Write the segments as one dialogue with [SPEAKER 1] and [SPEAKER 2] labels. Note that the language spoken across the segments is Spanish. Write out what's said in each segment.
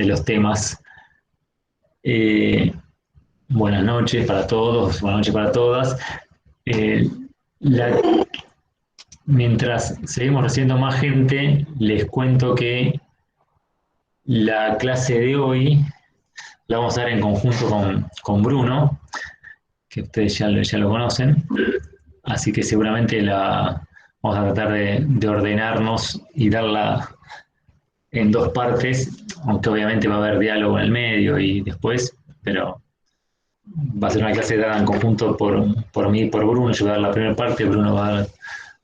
[SPEAKER 1] de los temas. Buenas noches para todos, buenas noches para todas. Eh, la- Mientras seguimos recibiendo más gente, les cuento que la clase de hoy la vamos a dar en conjunto con Bruno, que ustedes ya lo conocen, así que seguramente la vamos a tratar de ordenarnos y darla en dos partes, aunque obviamente va a haber diálogo en el medio y después, pero va a ser una clase dada en conjunto por mí y por Bruno. Yo voy a dar la primera parte, Bruno va a dar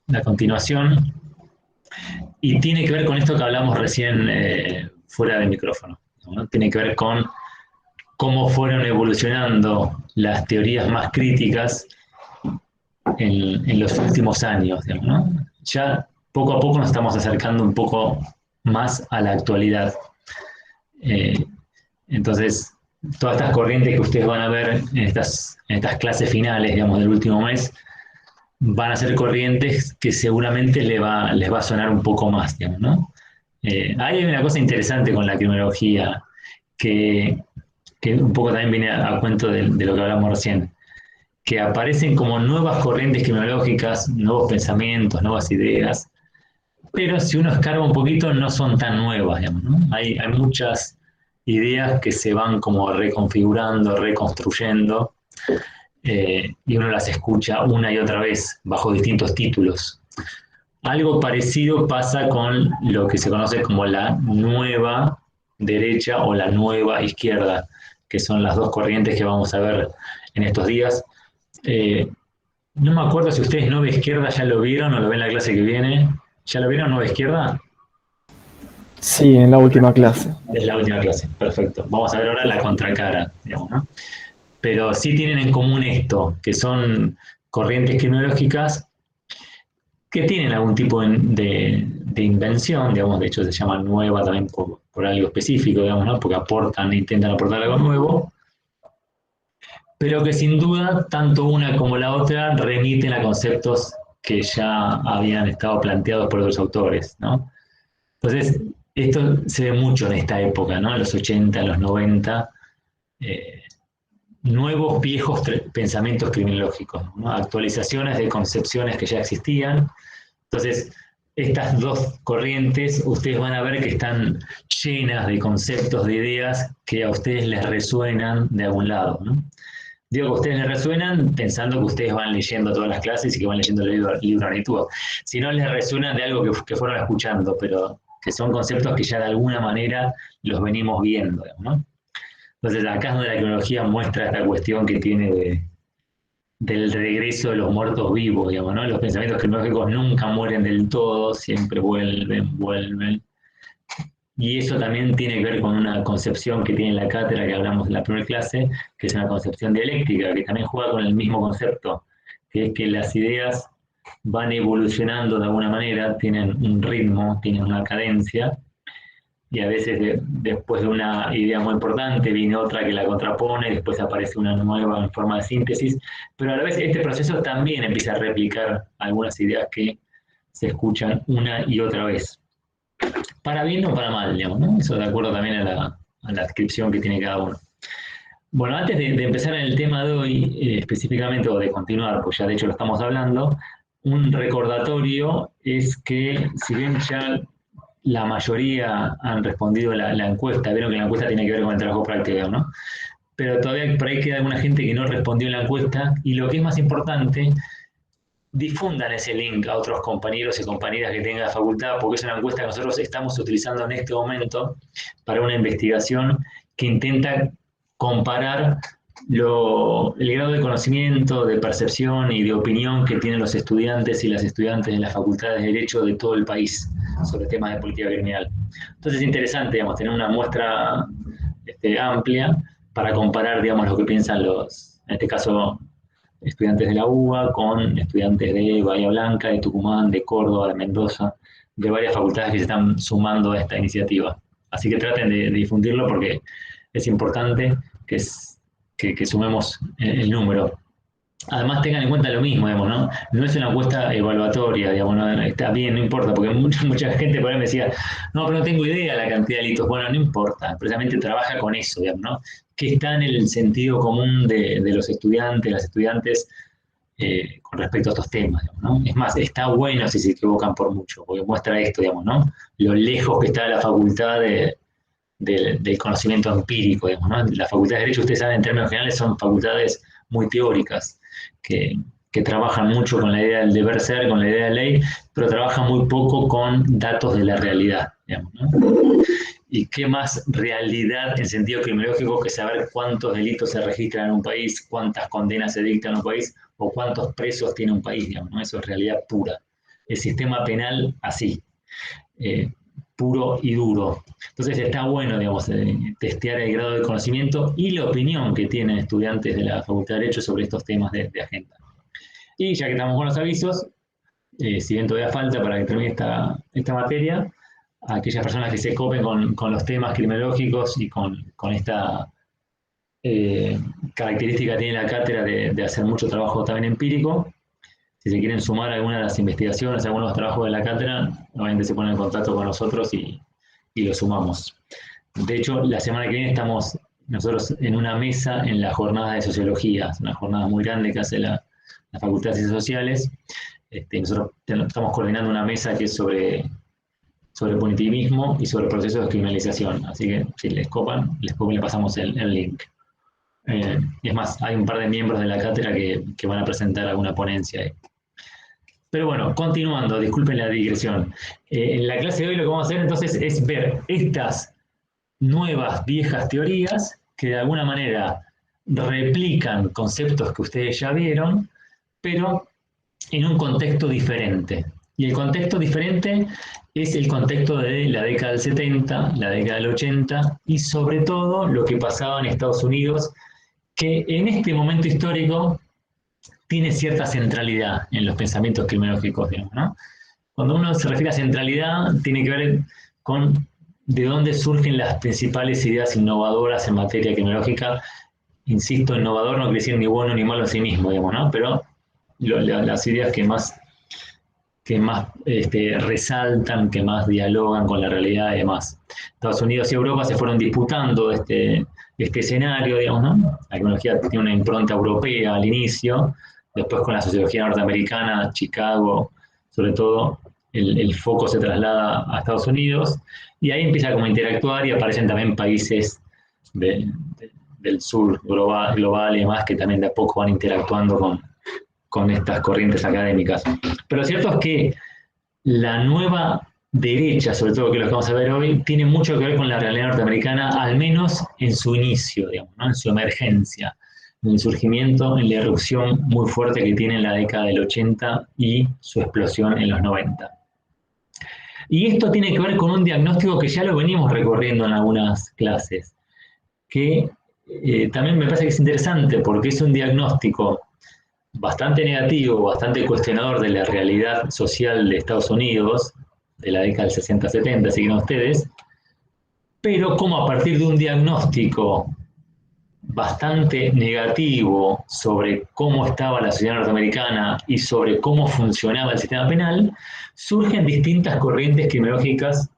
[SPEAKER 1] la continuación, y tiene que ver con esto que hablamos recién fuera del micrófono, ¿no? Tiene que ver con cómo fueron evolucionando las teorías más críticas en los últimos años, digamos, ¿no? Ya poco a poco nos estamos acercando un poco más a la actualidad. Eh, entonces, todas estas corrientes que ustedes van a ver en estas clases finales, digamos, del último mes, van a ser corrientes que seguramente les va a sonar un poco más, digamos, ¿no? Hay una cosa interesante con la criminología que, que un poco también viene a cuento de lo que hablamos recién, que aparecen como nuevas corrientes criminológicas, nuevos pensamientos, nuevas ideas, pero si uno escarba un poquito no son tan nuevas, digamos, ¿no? Hay muchas ideas que se van como reconfigurando, reconstruyendo, y uno las escucha una y otra vez bajo distintos títulos. Algo parecido pasa con lo que se conoce como la nueva derecha o la nueva izquierda, que son las dos corrientes que vamos a ver en estos días. Eh, no me acuerdo si ustedes Nueva Izquierda ya lo vieron o lo ven en la clase que viene. ¿Ya lo vieron Nueva Izquierda?
[SPEAKER 2] Sí, en la última clase.
[SPEAKER 1] Es la última clase, perfecto. Vamos a ver ahora la contracara, digamos, ¿no? Pero sí tienen en común esto, que son corrientes criminológicas que tienen algún tipo de invención, digamos, de hecho se llama nueva también por algo específico, digamos, ¿no? Porque aportan, intentan aportar algo nuevo, pero que sin duda, tanto una como la otra remiten a conceptos que ya habían estado planteados por otros autores, ¿no? Entonces, esto se ve mucho en esta época, ¿no? En los 80, en los 90, eh, nuevos, viejos pensamientos criminológicos, ¿no? Actualizaciones de concepciones que ya existían. Entonces, estas dos corrientes, ustedes van a ver que están llenas de conceptos, de ideas que a ustedes les resuenan de algún lado, ¿no? Digo que a ustedes les resuenan pensando que ustedes van leyendo todas las clases y que van leyendo el libro Arnitúa. Si no, les resuenan de algo que fueron escuchando, pero que son conceptos que ya de alguna manera los venimos viendo, ¿no? Entonces, acá es donde la cronología muestra esta cuestión que tiene del regreso de los muertos vivos, digamos, ¿no? Los pensamientos cronológicos nunca mueren del todo, siempre vuelven, vuelven. Y eso también tiene que ver con una concepción que tiene la cátedra que hablamos en la primera clase, que es una concepción dialéctica, que también juega con el mismo concepto, que es que las ideas van evolucionando de alguna manera, tienen un ritmo, tienen una cadencia, y a veces después de una idea muy importante viene otra que la contrapone, después aparece una nueva en forma de síntesis, pero a la vez este proceso también empieza a replicar algunas ideas que se escuchan una y otra vez. Para bien o para mal, digamos, ¿no? Eso de acuerdo también a la descripción que tiene cada uno. Bueno, antes de empezar en el tema de hoy, específicamente, o de continuar, pues ya de hecho lo estamos hablando, un recordatorio es que si bien ya la mayoría han respondido la encuesta, vieron que la encuesta tiene que ver con el trabajo práctico, ¿no? Pero todavía por ahí queda alguna gente que no respondió la encuesta, y lo que es más importante, difundan ese link a otros compañeros y compañeras que tengan la facultad, porque es una encuesta que nosotros estamos utilizando en este momento para una investigación que intenta comparar el grado de conocimiento, de percepción y de opinión que tienen los estudiantes y las estudiantes en las facultades de Derecho de todo el país sobre temas de política criminal. Entonces es interesante, digamos, tener una muestra amplia para comparar, digamos, lo que piensan en este caso, estudiantes de la UBA con estudiantes de Bahía Blanca, de Tucumán, de Córdoba, de Mendoza, de varias facultades que se están sumando a esta iniciativa. Así que traten de difundirlo porque es importante que sumemos el número. además tengan en cuenta lo mismo, digamos, ¿no? No es una encuesta evaluatoria, digamos, ¿no? Está bien, no importa, porque mucha gente por ahí me decía, no, pero no tengo idea de la cantidad de delitos. Bueno, no importa, precisamente trabaja con eso, digamos, ¿no? Que está en el sentido común de los estudiantes, las estudiantes, con respecto a estos temas, digamos, ¿no? Es más, está bueno si se equivocan por mucho, porque muestra esto, digamos, ¿no? Lo lejos que está la facultad del conocimiento empírico, digamos, ¿no? Las facultades de Derecho, ustedes saben, en términos generales, son facultades muy teóricas, que, que trabajan mucho con la idea del deber ser, con la idea de ley, pero trabajan muy poco con datos de la realidad, digamos, ¿no? ¿Y qué más realidad en sentido criminológico que saber cuántos delitos se registran en un país, cuántas condenas se dictan en un país o cuántos presos tiene un país, digamos, ¿no? Eso es realidad pura. El sistema penal así, eh, puro y duro. Entonces está bueno, digamos, testear el grado de conocimiento y la opinión que tienen estudiantes de la Facultad de Derecho sobre estos temas de agenda. Y ya que estamos con los avisos, si bien todavía falta para que termine esta materia, a aquellas personas que se copen con los temas criminológicos y con esta característica que tiene la cátedra de hacer mucho trabajo también empírico, si se quieren sumar a alguna de las investigaciones, a algunos trabajos de la cátedra, obviamente se ponen en contacto con nosotros y lo sumamos. De hecho, la semana que viene estamos nosotros en una mesa en la jornada de sociología, una jornada muy grande que hace la Facultad de Ciencias Sociales. Nosotros estamos coordinando una mesa que es sobre punitivismo y sobre procesos de criminalización. Así que si les copan, le pasamos el link. Y es más, hay un par de miembros de la cátedra que van a presentar alguna ponencia ahí. Pero bueno, continuando, disculpen la digresión. En la clase de hoy lo que vamos a hacer entonces es ver estas nuevas, viejas teorías que de alguna manera replican conceptos que ustedes ya vieron, pero en un contexto diferente. Y el contexto diferente es el contexto de la década del 70, la década del 80 y sobre todo lo que pasaba en Estados Unidos, que en este momento histórico tiene cierta centralidad en los pensamientos criminológicos, digamos, ¿no? Cuando uno se refiere a centralidad, tiene que ver con de dónde surgen las principales ideas innovadoras en materia criminológica. Insisto, innovador no quiere decir ni bueno ni malo en sí mismo, digamos, ¿no? Pero las ideas que más resaltan, que más dialogan con la realidad y demás. Estados Unidos y Europa se fueron disputando este escenario, digamos, ¿no? La criminología tiene una impronta europea al inicio, después con la sociología norteamericana, Chicago, sobre todo, el foco se traslada a Estados Unidos, y ahí empieza como a interactuar y aparecen también países del sur global y demás que también de a poco van interactuando con estas corrientes académicas. Pero lo cierto es que la nueva derecha, sobre todo que lo que vamos a ver hoy, tiene mucho que ver con la realidad norteamericana, al menos en su inicio, digamos, ¿no? En su emergencia, en el surgimiento, en la erupción muy fuerte que tiene en la década del 80 y su explosión en los 90. Y esto tiene que ver con un diagnóstico que ya lo venimos recorriendo en algunas clases, que también me parece que es interesante porque es un diagnóstico bastante negativo, bastante cuestionador de la realidad social de Estados Unidos, de la década del 60-70, siguen ustedes, pero como a partir de un diagnóstico bastante negativo sobre cómo estaba la sociedad norteamericana y sobre cómo funcionaba el sistema penal, surgen distintas corrientes criminológicas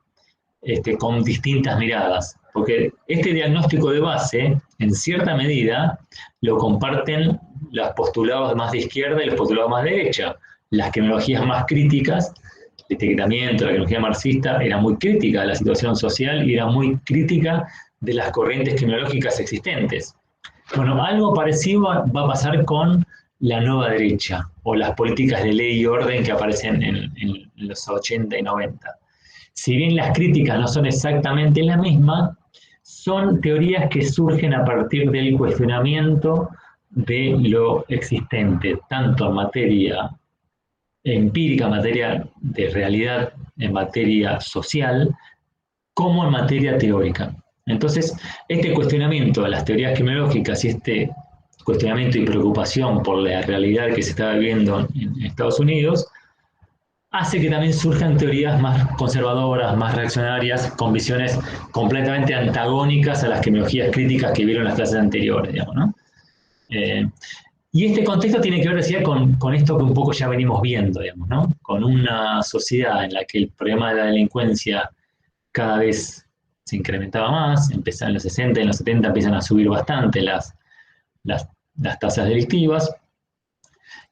[SPEAKER 1] con distintas miradas, porque este diagnóstico de base, en cierta medida, lo comparten los postulados más de izquierda y los postulados más de derecha. Las criminologías más críticas, el etiquetamiento, la criminología marxista, era muy crítica de la situación social y era muy crítica de las corrientes criminológicas existentes. Bueno, algo parecido va a pasar con la nueva derecha, o las políticas de ley y orden que aparecen en los 80 y 90. Si bien las críticas no son exactamente las mismas, son teorías que surgen a partir del cuestionamiento de lo existente, tanto en materia empírica, en materia de realidad, en materia social, como en materia teórica. Entonces, este cuestionamiento de las teorías criminológicas y este cuestionamiento y preocupación por la realidad que se está viviendo en Estados Unidos hace que también surjan teorías más conservadoras, más reaccionarias, con visiones completamente antagónicas a las criminologías críticas que vieron las clases anteriores, digamos, ¿no? Y este contexto tiene que ver, decía, con esto que un poco ya venimos viendo, digamos, ¿no? Con una sociedad en la que el problema de la delincuencia cada vez se incrementaba más, empezaba en los 60 y en los 70 empiezan a subir bastante las, las tasas delictivas,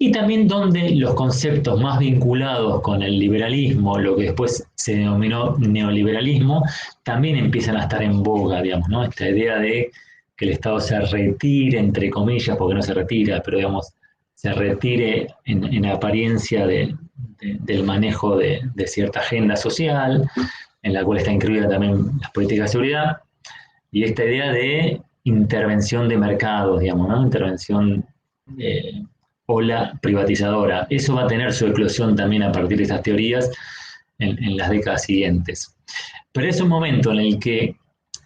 [SPEAKER 1] y también donde los conceptos más vinculados con el liberalismo, lo que después se denominó neoliberalismo, también empiezan a estar en boga, digamos, ¿no? Esta idea de que el Estado se retire, entre comillas, porque no se retira, pero digamos, se retire en apariencia del manejo de cierta agenda social, en la cual está incluida también las políticas de seguridad, y esta idea de intervención de mercados, digamos, ¿no? Intervención ola privatizadora. Eso va a tener su eclosión también a partir de estas teorías en las décadas siguientes. Pero es un momento en el que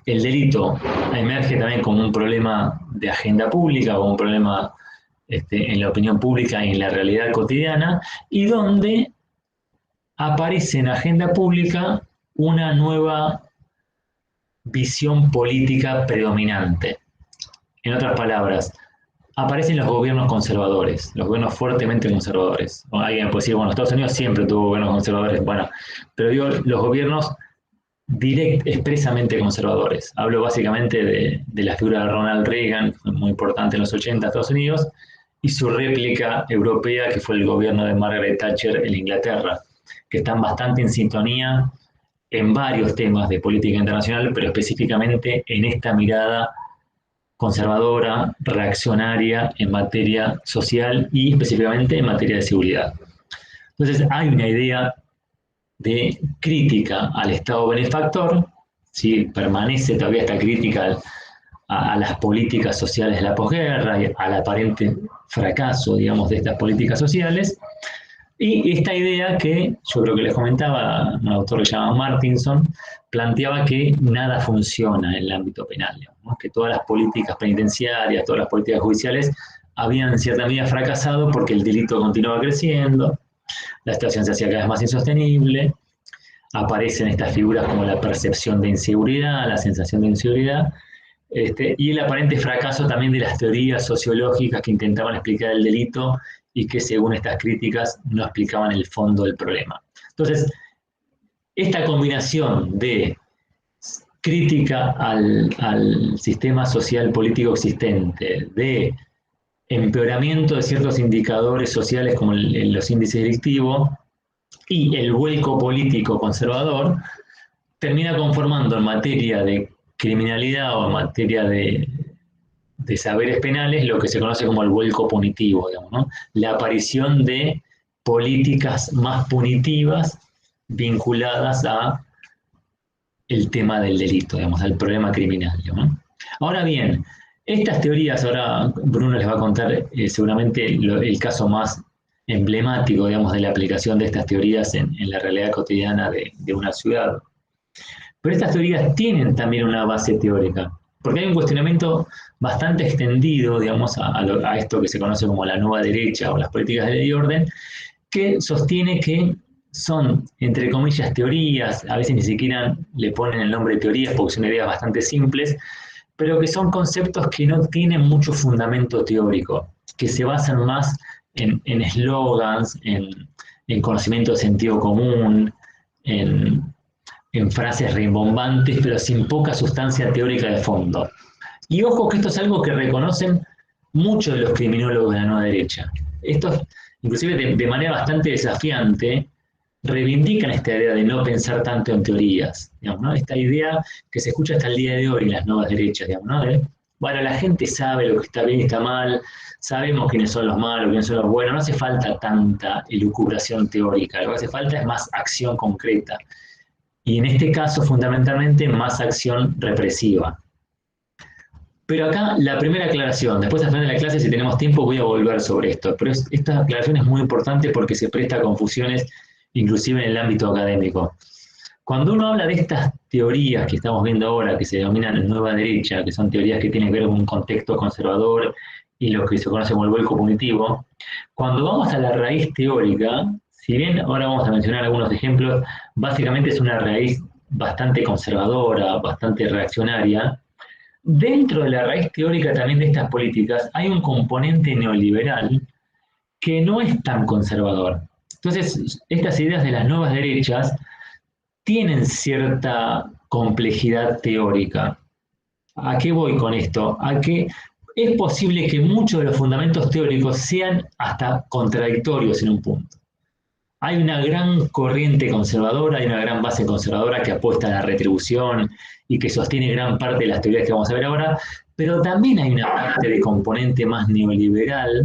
[SPEAKER 1] el delito emerge también como un problema de agenda pública, como un problema en la opinión pública y en la realidad cotidiana, y donde aparece en agenda pública una nueva visión política predominante. En otras palabras, aparecen los gobiernos conservadores, los gobiernos fuertemente conservadores. Alguien puede decir, bueno, Estados Unidos siempre tuvo gobiernos conservadores, bueno, pero digo, los gobiernos expresamente conservadores. Hablo básicamente de la figura de Ronald Reagan, muy importante en los 80 Estados Unidos, y su réplica europea, que fue el gobierno de Margaret Thatcher en Inglaterra, que están bastante en sintonía en varios temas de política internacional, pero específicamente en esta mirada conservadora, reaccionaria en materia social y específicamente en materia de seguridad. Entonces hay una idea de crítica al Estado benefactor, ¿sí? Permanece todavía esta crítica a las políticas sociales de la posguerra, al aparente fracaso, digamos, de estas políticas sociales, y esta idea que yo creo que les comentaba, un autor que se llama Martinson, planteaba que nada funciona en el ámbito penal, ¿no? Que todas las políticas penitenciarias, todas las políticas judiciales habían en cierta medida fracasado porque el delito continuaba creciendo, la situación se hacía cada vez más insostenible, aparecen estas figuras como la percepción de inseguridad, la sensación de inseguridad, y el aparente fracaso también de las teorías sociológicas que intentaban explicar el delito y que según estas críticas no explicaban el fondo del problema. Entonces, esta combinación de crítica al sistema social político existente, de empeoramiento de ciertos indicadores sociales como los índices delictivos y el vuelco político conservador, termina conformando en materia de criminalidad o en materia de saberes penales lo que se conoce como el vuelco punitivo, digamos, ¿no? La aparición de políticas más punitivas vinculadas a el tema del delito, digamos, al problema criminal, ¿no? Ahora bien, estas teorías, ahora Bruno les va a contar seguramente el caso más emblemático, digamos, de la aplicación de estas teorías en la realidad cotidiana de una ciudad. Pero estas teorías tienen también una base teórica, porque hay un cuestionamiento bastante extendido, digamos, a esto que se conoce como la nueva derecha o las políticas de ley y orden, que sostiene que son, entre comillas, teorías, a veces ni siquiera le ponen el nombre de teorías porque son ideas bastante simples, pero que son conceptos que no tienen mucho fundamento teórico, que se basan más en eslogans, en conocimiento de sentido común, en frases rimbombantes, pero sin poca sustancia teórica de fondo. Y ojo que esto es algo que reconocen muchos de los criminólogos de la nueva derecha. Estos, inclusive de manera bastante desafiante, reivindican esta idea de no pensar tanto en teorías, digamos, ¿no? Esta idea que se escucha hasta el día de hoy en las nuevas derechas, digamos, ¿no? Bueno, la gente sabe lo que está bien y está mal, sabemos quiénes son los malos, quiénes son los buenos, no hace falta tanta elucubración teórica, lo que hace falta es más acción concreta. Y en este caso, fundamentalmente, más acción represiva. Pero acá la primera aclaración, después al final de la clase, si tenemos tiempo, voy a volver sobre esto, pero esta aclaración es muy importante porque se presta a confusiones, inclusive en el ámbito académico. Cuando uno habla de estas teorías que estamos viendo ahora, que se denominan nueva derecha, que son teorías que tienen que ver con un contexto conservador y lo que se conoce como el vuelco punitivo, cuando vamos a la raíz teórica, si bien ahora vamos a mencionar algunos ejemplos, básicamente es una raíz bastante conservadora, bastante reaccionaria, dentro de la raíz teórica también de estas políticas hay un componente neoliberal que no es tan conservador. Entonces, estas ideas de las nuevas derechas tienen cierta complejidad teórica. ¿A qué voy con esto? A que es posible que muchos de los fundamentos teóricos sean hasta contradictorios en un punto. Hay una gran corriente conservadora, hay una gran base conservadora que apuesta a la retribución y que sostiene gran parte de las teorías que vamos a ver ahora, pero también hay una parte de componente más neoliberal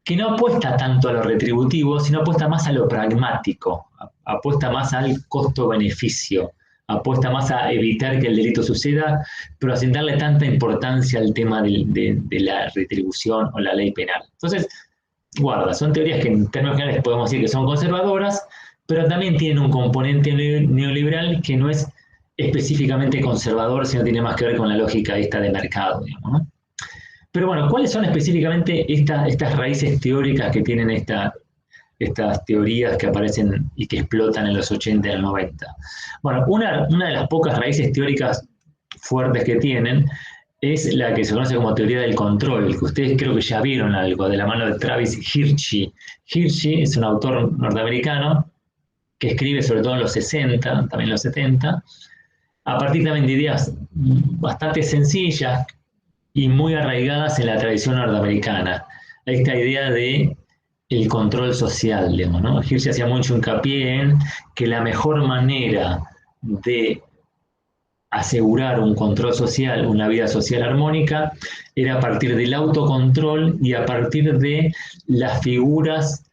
[SPEAKER 1] que no apuesta tanto a lo retributivo, sino apuesta más a lo pragmático, apuesta más al costo-beneficio, apuesta más a evitar que el delito suceda, pero sin darle tanta importancia al tema de la retribución o la ley penal. Entonces, guarda, son teorías que en términos generales podemos decir que son conservadoras, pero también tienen un componente neoliberal que no es específicamente conservador, sino tiene más que ver con la lógica esta de mercado, digamos, ¿no? Pero bueno, ¿cuáles son específicamente estas raíces teóricas que tienen estas teorías que aparecen y que explotan en los 80 y los 90? Bueno, una de las pocas raíces teóricas fuertes que tienen es la que se conoce como teoría del control, que ustedes creo que ya vieron algo, de la mano de Travis Hirschi. Hirschi es un autor norteamericano que escribe sobre todo en los 60, también en los 70, a partir también de ideas bastante sencillas y muy arraigadas en la tradición norteamericana. Esta idea de el control social, digamos, ¿no? Hirschi hacía mucho hincapié en que la mejor manera de asegurar un control social, una vida social armónica, era a partir del autocontrol y a partir de las figuras,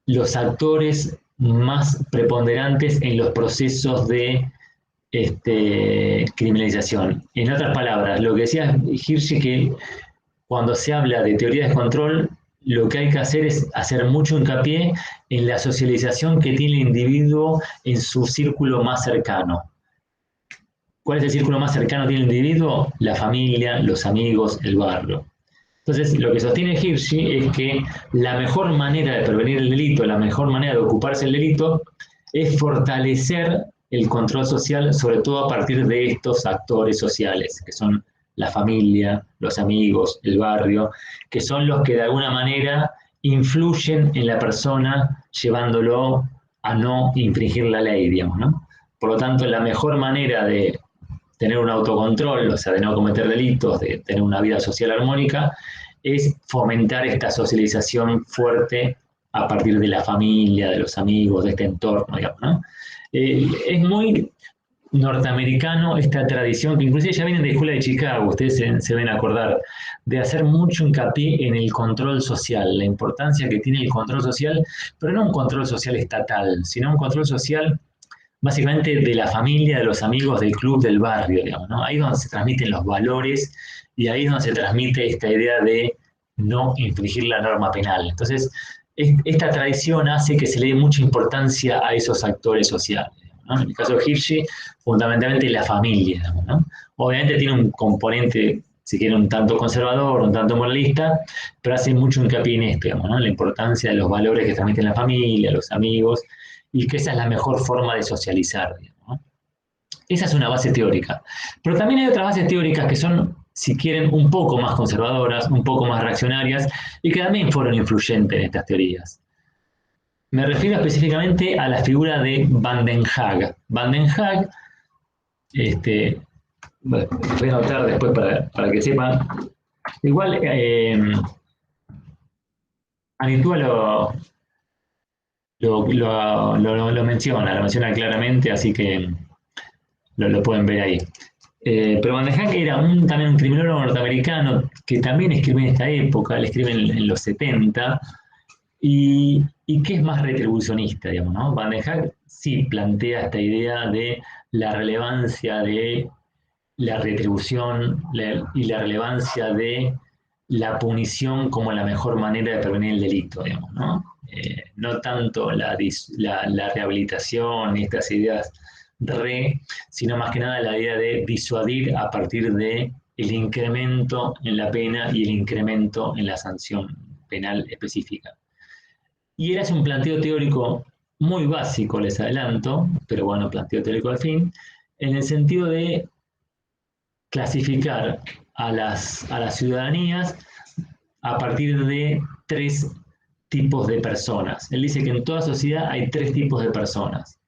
[SPEAKER 1] los actores más preponderantes en los procesos de criminalización. En otras palabras, lo que decía Hirschi, que cuando se habla de teoría de control, lo que hay que hacer es hacer mucho hincapié en la socialización que tiene el individuo en su círculo más cercano. ¿Cuál es el círculo más cercano que tiene el individuo? La familia, los amigos, el barrio. Entonces, lo que sostiene Hirschi es que la mejor manera de prevenir el delito, la mejor manera de ocuparse del delito, es fortalecer el control social, sobre todo a partir de estos actores sociales, que son la familia, los amigos, el barrio, que son los que de alguna manera influyen en la persona, llevándolo a no infringir la ley, digamos, ¿no? Por lo tanto, la mejor manera de tener un autocontrol, o sea, de no cometer delitos, de tener una vida social armónica, es fomentar esta socialización fuerte a partir de la familia, de los amigos, de este entorno, digamos, ¿no? Es muy norteamericano esta tradición, que inclusive ya viene de la escuela de Chicago, ustedes se ven a acordar, de hacer mucho hincapié en el control social, la importancia que tiene el control social, pero no un control social estatal, sino un control social básicamente de la familia, de los amigos, del club, del barrio, digamos, ¿no? Ahí es donde se transmiten los valores y ahí es donde se transmite esta idea de no infringir la norma penal. Entonces, esta tradición hace que se le dé mucha importancia a esos actores sociales, ¿no? En el caso de Hirschi, fundamentalmente la familia, digamos, ¿no? Obviamente tiene un componente, si quiere, un tanto conservador, un tanto moralista, pero hace mucho hincapié en esto, digamos, ¿no? La importancia de los valores que transmiten la familia, los amigos, y que esa es la mejor forma de socializar, digamos, ¿no? Esa es una base teórica. Pero también hay otras bases teóricas que son, si quieren, un poco más conservadoras, un poco más reaccionarias, y que también fueron influyentes en estas teorías. Me refiero específicamente a la figura de Van den Haag. Van den Haag, bueno, voy a anotar después para que sepan. Igual, Anitúa lo menciona claramente, así que lo pueden ver ahí. Pero Van den Haag era también un criminólogo norteamericano que también escribe en esta época, él escribe en los 70, y que es más retribucionista, digamos, ¿no? Van den Haag sí plantea esta idea de la relevancia de la retribución y la relevancia de la punición como la mejor manera de prevenir el delito, digamos, ¿no? No tanto la rehabilitación y estas ideas sino más que nada la idea de disuadir a partir de el incremento en la pena y el incremento en la sanción penal específica. Y él hace un planteo teórico muy básico, les adelanto, pero bueno, planteo teórico al fin, en el sentido de clasificar a las ciudadanías a partir de 3 tipos de personas. Él dice que en toda sociedad hay 3 tipos de personas.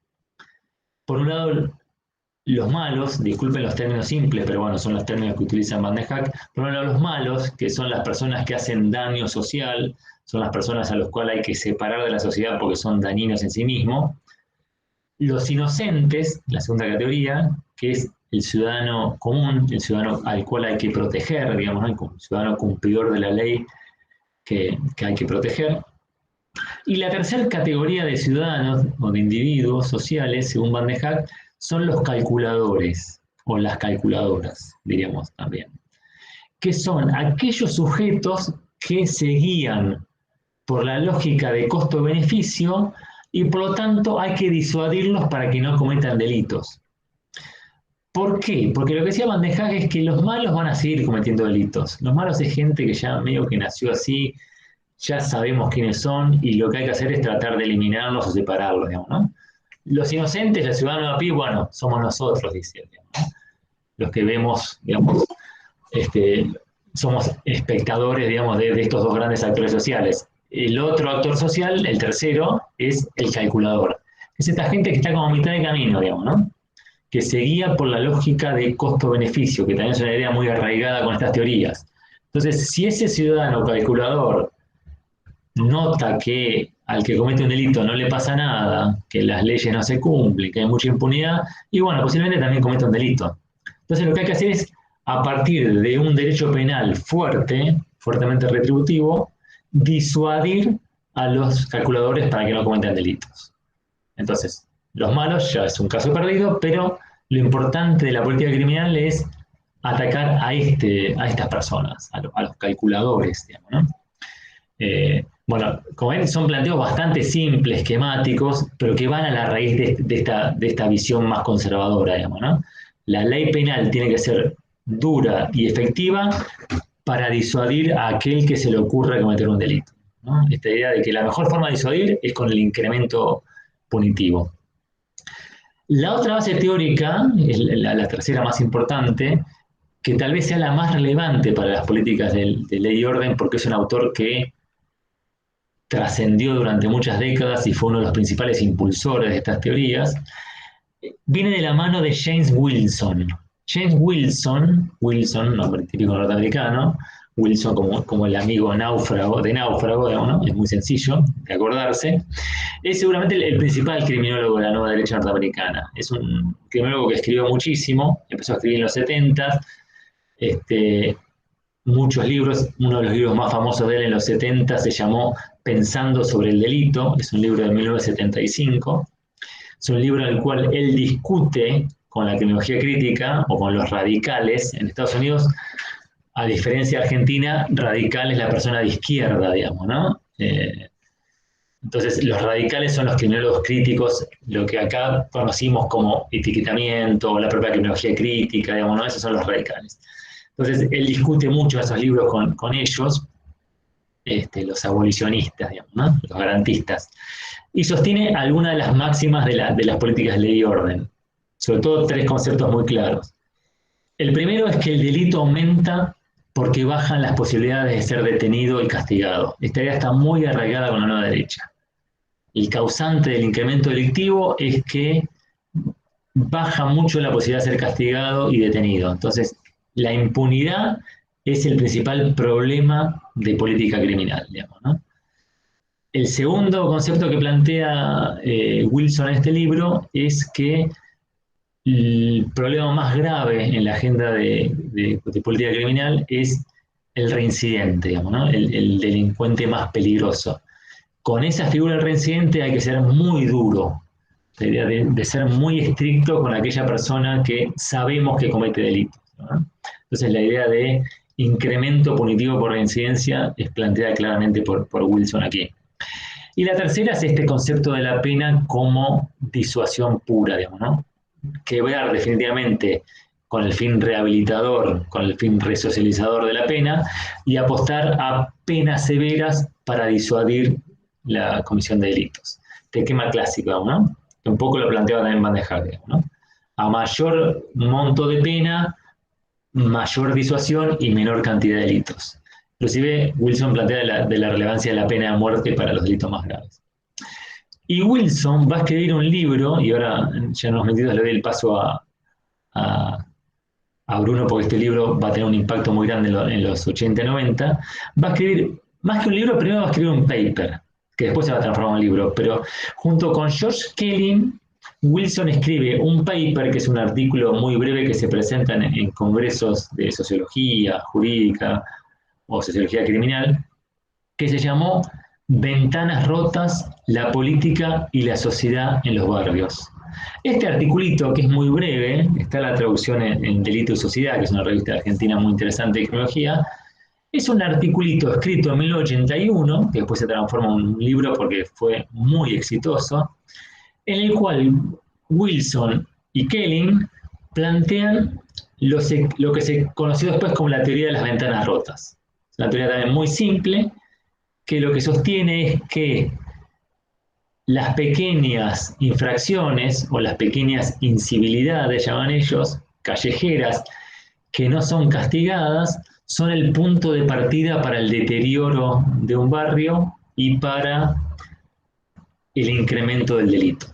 [SPEAKER 1] Por un lado, los malos, disculpen los términos simples, pero bueno, son los términos que utilizan Van der Hack. Por un lado, los malos, que son las personas que hacen daño social, son las personas a las cuales hay que separar de la sociedad porque son dañinos en sí mismos. Los inocentes, la segunda categoría, que es el ciudadano común, el ciudadano al cual hay que proteger, digamos, ¿no? El ciudadano cumplidor de la ley que hay que proteger. Y la tercera categoría de ciudadanos o de individuos sociales, según Van der Hack, son los calculadores o las calculadoras, diríamos también, que son aquellos sujetos que se guían por la lógica de costo-beneficio y por lo tanto hay que disuadirlos para que no cometan delitos. ¿Por qué? Porque lo que decía Van der Hack es que los malos van a seguir cometiendo delitos. Los malos es gente que ya medio que nació así, ya sabemos quiénes son y lo que hay que hacer es tratar de eliminarlos o separarlos, digamos, ¿no? Los inocentes, los ciudadanos a pie, bueno, somos nosotros, dice, digamos, ¿no? Los que vemos, digamos, somos espectadores, digamos, de estos 2 grandes actores sociales. El otro actor social, el tercero, es el calculador. Es esta gente que está como a mitad de camino, digamos, ¿no? Que se guía por la lógica de costo-beneficio, que también es una idea muy arraigada con estas teorías. Entonces, si ese ciudadano calculador nota que al que comete un delito no le pasa nada, que las leyes no se cumplen, que hay mucha impunidad, y bueno, posiblemente también cometa un delito. Entonces lo que hay que hacer es, a partir de un derecho penal fuerte, fuertemente retributivo, disuadir a los calculadores para que no cometan delitos. Entonces, los malos ya es un caso perdido, pero lo importante de la política criminal es atacar a estas personas, a los calculadores, digamos, ¿no? Bueno, como ven, son planteos bastante simples, esquemáticos, pero que van a la raíz de esta visión más conservadora, digamos, ¿no? La ley penal tiene que ser dura y efectiva para disuadir a aquel que se le ocurra cometer un delito, ¿no? Esta idea de que la mejor forma de disuadir es con el incremento punitivo. La otra base teórica, la tercera más importante, que tal vez sea la más relevante para las políticas de ley y orden, porque es un autor que trascendió durante muchas décadas y fue uno de los principales impulsores de estas teorías, viene de la mano de James Wilson. James Wilson, nombre típico norteamericano, Wilson como el amigo náufrago, ¿no? Es muy sencillo de acordarse. Es seguramente el principal criminólogo de la nueva derecha norteamericana. Es un criminólogo que escribió muchísimo, empezó a escribir en los 70, muchos libros. Uno de los libros más famosos de él en los 70 se llamó Pensando sobre el delito, es un libro de 1975. Es un libro en el cual él discute con la criminología crítica o con los radicales. En Estados Unidos, a diferencia de Argentina, radical es la persona de izquierda, digamos, ¿no? Entonces, los radicales son los criminólogos críticos, lo que acá conocimos como etiquetamiento o la propia criminología crítica, digamos, ¿no? Esos son los radicales. Entonces, él discute mucho esos libros con ellos, los abolicionistas, digamos, ¿no? Los garantistas, y sostiene algunas de las máximas de las políticas de ley y orden, sobre todo 3 conceptos muy claros. El primero es que el delito aumenta porque bajan las posibilidades de ser detenido y castigado. Esta idea está muy arraigada con la nueva derecha. El causante del incremento delictivo es que baja mucho la posibilidad de ser castigado y detenido. Entonces, la impunidad es el principal problema de política criminal, digamos, ¿no? El segundo concepto que plantea Wilson en este libro es que el problema más grave en la agenda de política criminal es el reincidente, digamos, ¿no? El delincuente más peligroso. Con esa figura del reincidente hay que ser muy duro, la idea de ser muy estricto con aquella persona que sabemos que comete delitos, ¿no? Entonces la idea de incremento punitivo por reincidencia es planteada claramente por Wilson aquí. Y la tercera es este concepto de la pena como disuasión pura, digamos, ¿no? Quebrar definitivamente con el fin rehabilitador, con el fin resocializador de la pena y apostar a penas severas para disuadir la comisión de delitos. Este esquema clásico, ¿no? Que un poco lo planteaba también Van der Hack, ¿no? A mayor monto de pena, mayor disuasión y menor cantidad de delitos. Inclusive Wilson plantea de la relevancia de la pena de muerte para los delitos más graves. Y Wilson va a escribir un libro, y ahora ya en los metidos le doy el paso a Bruno, porque este libro va a tener un impacto muy grande en los 80 y 90, va a escribir, más que un libro, primero va a escribir un paper, que después se va a transformar en un libro, pero junto con George Kelling, Wilson escribe un paper, que es un artículo muy breve que se presenta en congresos de sociología jurídica o sociología criminal, que se llamó Ventanas rotas, la política y la sociedad en los barrios. Este articulito, que es muy breve, está la traducción en Delito y Sociedad, que es una revista argentina muy interesante de criminología, es un articulito escrito en 1981, que después se transforma en un libro porque fue muy exitoso, en el cual Wilson y Kelling plantean lo que se conoció después como la teoría de las ventanas rotas. Es una teoría también muy simple, que lo que sostiene es que las pequeñas infracciones o las pequeñas incivilidades, llaman ellos, callejeras, que no son castigadas, son el punto de partida para el deterioro de un barrio y para el incremento del delito.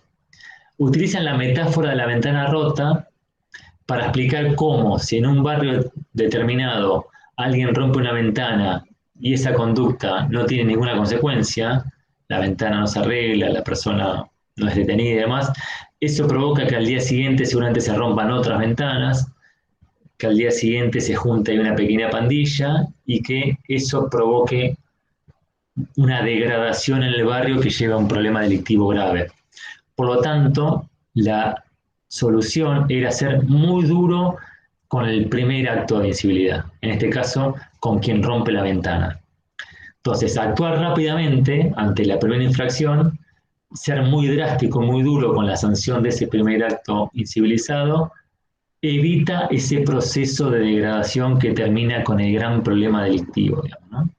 [SPEAKER 1] Utilizan la metáfora de la ventana rota para explicar cómo, si en un barrio determinado alguien rompe una ventana y esa conducta no tiene ninguna consecuencia, la ventana no se arregla, la persona no es detenida y demás, eso provoca que al día siguiente seguramente se rompan otras ventanas, que al día siguiente se junte una pequeña pandilla y que eso provoque una degradación en el barrio que lleva a un problema delictivo grave. Por lo tanto, la solución era ser muy duro con el primer acto de incivilidad, en este caso, con quien rompe la ventana. Entonces, actuar rápidamente ante la primera infracción, ser muy drástico, muy duro con la sanción de ese primer acto incivilizado, evita ese proceso de degradación que termina con el gran problema delictivo, digamos, ¿no?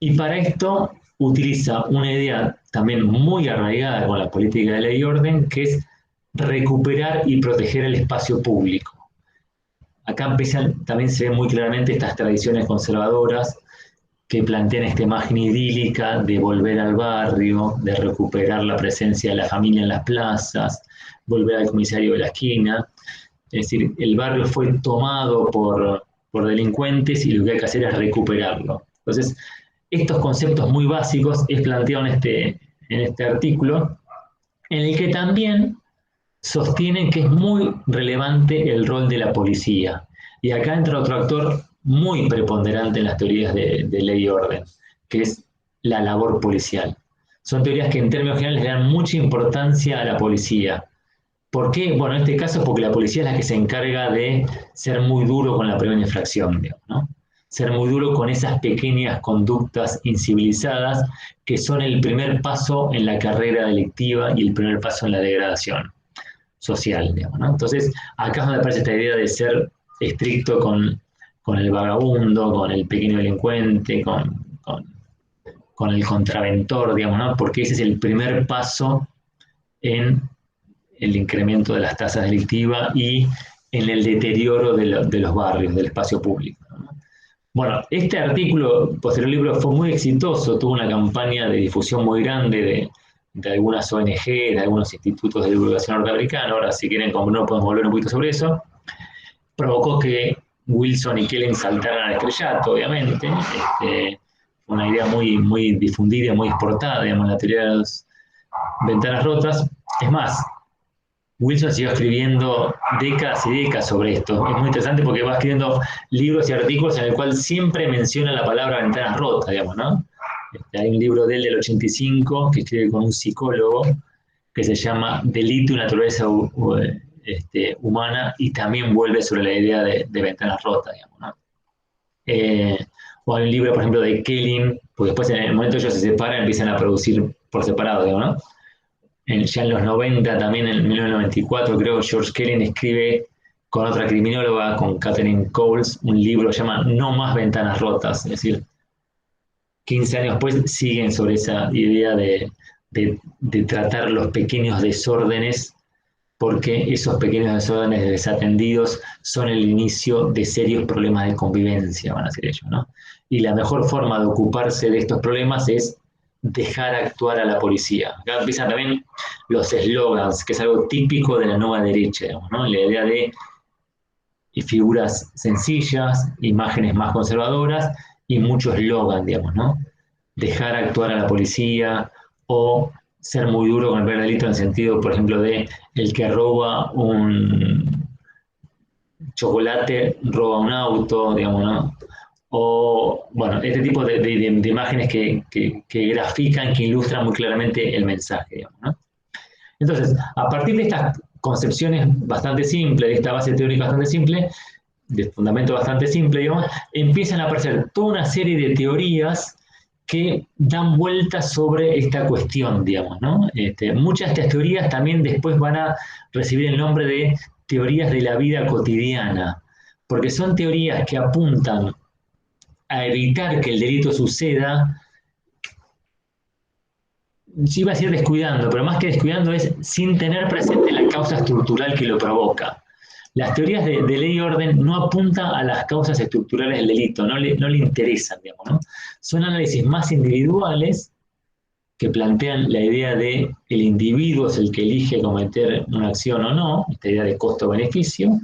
[SPEAKER 1] Y para esto utiliza una idea también muy arraigada con la política de ley y orden, que es recuperar y proteger el espacio público. Acá también se ven muy claramente estas tradiciones conservadoras que plantean esta imagen idílica de volver al barrio, de recuperar la presencia de la familia en las plazas, volver al comisario de la esquina. Es decir, el barrio fue tomado por delincuentes y lo que hay que hacer es recuperarlo. Entonces, estos conceptos muy básicos es planteado en este artículo, en el que también sostienen que es muy relevante el rol de la policía. Y acá entra otro actor muy preponderante en las teorías de ley y orden, que es la labor policial. Son teorías que en términos generales le dan mucha importancia a la policía. ¿Por qué? Bueno, en este caso porque la policía es la que se encarga de ser muy duro con la primera infracción, digamos, ¿no? Ser muy duro con esas pequeñas conductas incivilizadas que son el primer paso en la carrera delictiva y el primer paso en la degradación social, digamos, ¿no? Entonces, acá es donde aparece esta idea de ser estricto con el vagabundo, con el pequeño delincuente, con el contraventor, digamos, ¿no? Porque ese es el primer paso en el incremento de las tasas delictivas y en el deterioro de los barrios, del espacio público, ¿no? Bueno, este artículo, posterior libro, fue muy exitoso, tuvo una campaña de difusión muy grande de algunas ONG, de algunos institutos de divulgación norteamericanos. Ahora, si quieren, como no, podemos volver un poquito sobre eso. Provocó que Wilson y Kelling saltaran al estrellato, obviamente. Una idea muy, muy difundida, muy exportada, digamos, la teoría de las ventanas rotas. Es más, Wilson siguió escribiendo décadas y décadas sobre esto. Es muy interesante porque va escribiendo libros y artículos en el cual siempre menciona la palabra ventanas rotas, digamos, ¿no? Hay un libro de él del 85 que escribe con un psicólogo que se llama Delito y Naturaleza Humana, y también vuelve sobre la idea de ventanas rotas, digamos, ¿no? O hay un libro, por ejemplo, de Kelling, porque después en el momento ellos se separan, empiezan a producir por separado, digamos, ¿no? Ya en los 90, también en 1994, creo, George Kelling escribe con otra criminóloga, con Catherine Coles, un libro que se llama No más ventanas rotas. Es decir, 15 años después siguen sobre esa idea de tratar los pequeños desórdenes porque esos pequeños desórdenes desatendidos son el inicio de serios problemas de convivencia, van a ser ellos, ¿no? Y la mejor forma de ocuparse de estos problemas es dejar actuar a la policía. Acá empiezan también los eslogans, que es algo típico de la nueva derecha, digamos, ¿no? La idea de figuras sencillas, imágenes más conservadoras y mucho eslogan, digamos, ¿no? Dejar actuar a la policía o ser muy duro con el primer delito en el sentido, por ejemplo, de el que roba un chocolate, roba un auto, digamos, ¿no? O, bueno, este tipo de imágenes que grafican, que ilustran muy claramente el mensaje, digamos, ¿no? Entonces, a partir de estas concepciones bastante simples, de esta base teórica bastante simple, de fundamento bastante simple, digamos, empiezan a aparecer toda una serie de teorías que dan vueltas sobre esta cuestión, digamos, ¿no? Muchas de estas teorías también después van a recibir el nombre de teorías de la vida cotidiana, porque son teorías que apuntan a evitar que el delito suceda, yo iba a decir descuidando, pero más que descuidando es sin tener presente la causa estructural que lo provoca. Las teorías de ley y orden no apuntan a las causas estructurales del delito, no le interesan, digamos, ¿no? Son análisis más individuales que plantean la idea de el individuo es el que elige cometer una acción o no, esta idea de costo-beneficio,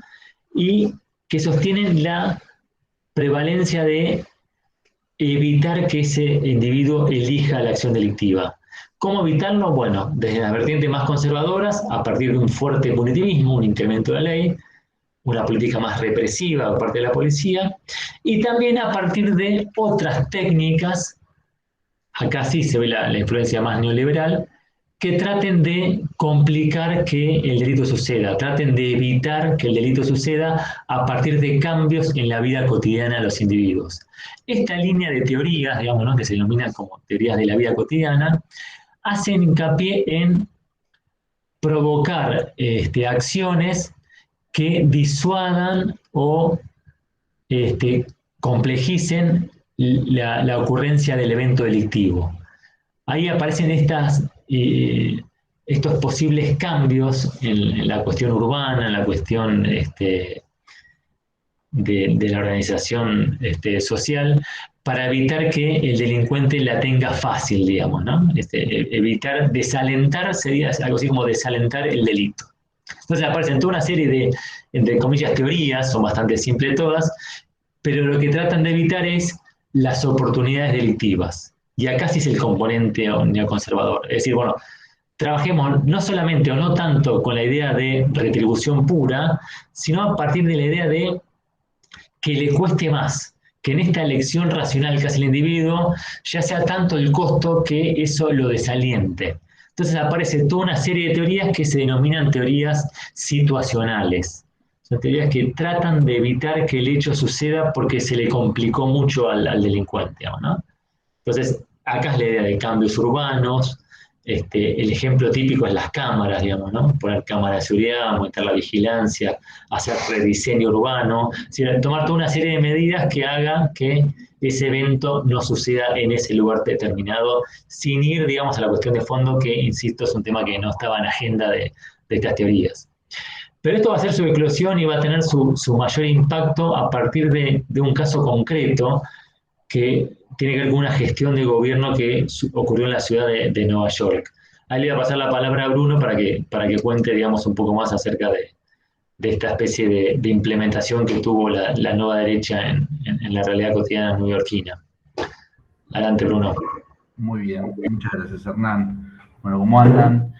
[SPEAKER 1] y que sostienen la prevalencia de evitar que ese individuo elija la acción delictiva. ¿Cómo evitarlo? Bueno, desde las vertientes más conservadoras, a partir de un fuerte punitivismo, un incremento de la ley, una política más represiva por parte de la policía, y también a partir de otras técnicas, acá sí se ve la influencia más neoliberal, que traten de complicar que el delito suceda, traten de evitar que el delito suceda a partir de cambios en la vida cotidiana de los individuos. Esta línea de teorías, digamos, ¿no?, que se denominan como teorías de la vida cotidiana, hacen hincapié en provocar acciones que disuadan o complejicen la ocurrencia del evento delictivo. Ahí aparecen estos posibles cambios en la cuestión urbana, en la cuestión de la organización social, para evitar que el delincuente la tenga fácil, digamos, ¿no? Evitar, desalentar, sería algo así como desalentar el delito. Entonces aparecen toda una serie de, entre comillas, teorías, son bastante simples todas, pero lo que tratan de evitar es las oportunidades delictivas. Y acá sí es el componente neoconservador. Es decir, bueno, trabajemos no solamente o no tanto con la idea de retribución pura, sino a partir de la idea de que le cueste más, que en esta elección racional que hace el individuo ya sea tanto el costo que eso lo desaliente. Entonces aparece toda una serie de teorías que se denominan teorías situacionales. Son teorías que tratan de evitar que el hecho suceda porque se le complicó mucho al delincuente, ¿no? Entonces, acá es la idea de cambios urbanos. El ejemplo típico es las cámaras, digamos, ¿no? Poner cámaras de seguridad, aumentar la vigilancia, hacer rediseño urbano, es decir, tomar toda una serie de medidas que hagan que ese evento no suceda en ese lugar determinado, sin ir, digamos, a la cuestión de fondo, que, insisto, es un tema que no estaba en agenda de estas teorías. Pero esto va a ser su eclosión y va a tener su mayor impacto a partir de un caso concreto que tiene que ver con una gestión de gobierno que ocurrió en la ciudad de Nueva York. Ahí le voy a pasar la palabra a Bruno para que cuente, digamos, un poco más acerca de esta especie de implementación que tuvo la nueva derecha en la realidad cotidiana neoyorquina. Adelante, Bruno.
[SPEAKER 3] Muy bien, muchas gracias, Hernán. Bueno, ¿cómo andan?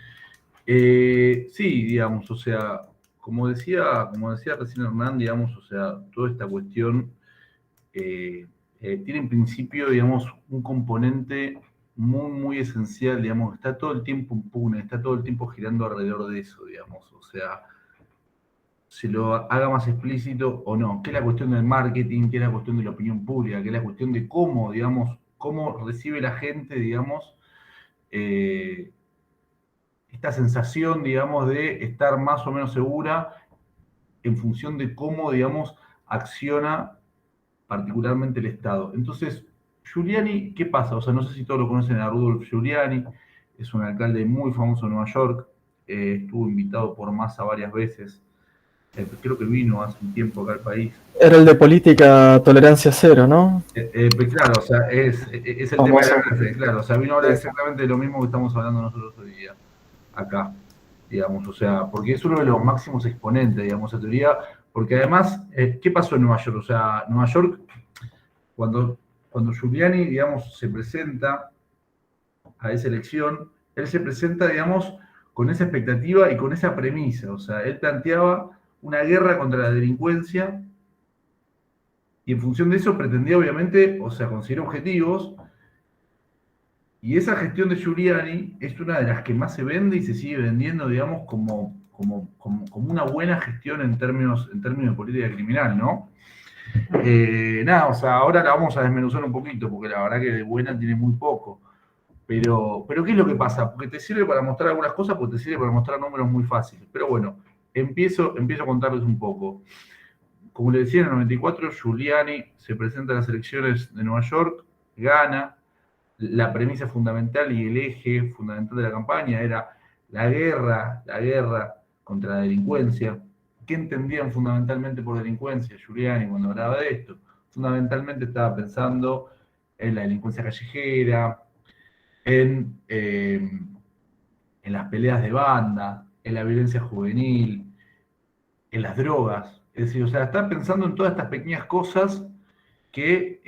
[SPEAKER 3] Sí, digamos, o sea, como decía recién Hernán, digamos, o sea, toda esta cuestión tiene en principio, digamos, un componente muy, muy esencial, digamos, está todo el tiempo en pugna, está todo el tiempo girando alrededor de eso, digamos, o sea, se lo haga más explícito o no, que es la cuestión del marketing, que es la cuestión de la opinión pública, que es la cuestión de cómo, digamos, cómo recibe la gente, digamos, esta sensación, digamos, de estar más o menos segura en función de cómo, digamos, acciona particularmente el Estado. Entonces, Giuliani, ¿qué pasa? O sea, no sé si todos lo conocen a Rudolph Giuliani, es un alcalde muy famoso en Nueva York, estuvo invitado por Massa varias veces. Creo que vino hace un tiempo acá al país.
[SPEAKER 2] Era el de política tolerancia cero, ¿no?
[SPEAKER 3] Claro, o sea, es el tema de la clase, claro, o sea, vino a hablar exactamente de lo mismo que estamos hablando nosotros hoy día, acá, digamos, o sea, porque es uno de los máximos exponentes, digamos, de teoría, porque además, ¿qué pasó en Nueva York? O sea, Nueva York, cuando Giuliani, digamos, se presenta a esa elección, él se presenta, digamos, con esa expectativa y con esa premisa, o sea, él planteaba una guerra contra la delincuencia y en función de eso pretendía, obviamente, o sea, conseguir objetivos. Y esa gestión de Giuliani es una de las que más se vende y se sigue vendiendo, digamos, como una buena gestión en términos de política criminal, ¿no? Nada, o sea, ahora la vamos a desmenuzar un poquito, porque la verdad que de buena tiene muy poco. Pero ¿qué es lo que pasa? Porque te sirve para mostrar algunas cosas, porque te sirve para mostrar números muy fáciles. Pero bueno, empiezo a contarles un poco. Como le decía, en el 94, Giuliani se presenta a las elecciones de Nueva York, gana. La premisa fundamental y el eje fundamental de la campaña era la guerra contra la delincuencia. ¿Qué entendían fundamentalmente por delincuencia Giuliani cuando hablaba de esto? Fundamentalmente estaba pensando en la delincuencia callejera, en las peleas de banda, en la violencia juvenil, en las drogas. Es decir, o sea, está pensando en todas estas pequeñas cosas que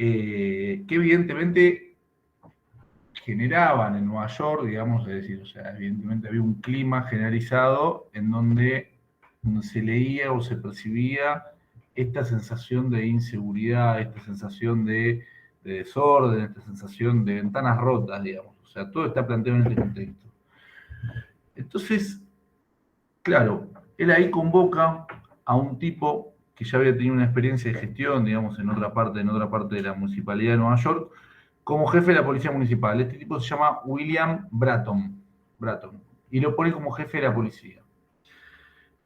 [SPEAKER 3] evidentemente generaban en Nueva York, digamos, es decir, o sea, evidentemente había un clima generalizado en donde se leía o se percibía esta sensación de inseguridad, esta sensación de desorden, esta sensación de ventanas rotas, digamos. O sea, todo está planteado en este contexto. Entonces, claro, él ahí convoca a un tipo que ya había tenido una experiencia de gestión, digamos, en otra parte de la municipalidad de Nueva York, como jefe de la policía municipal. Este tipo se llama William Bratton, y lo pone como jefe de la policía.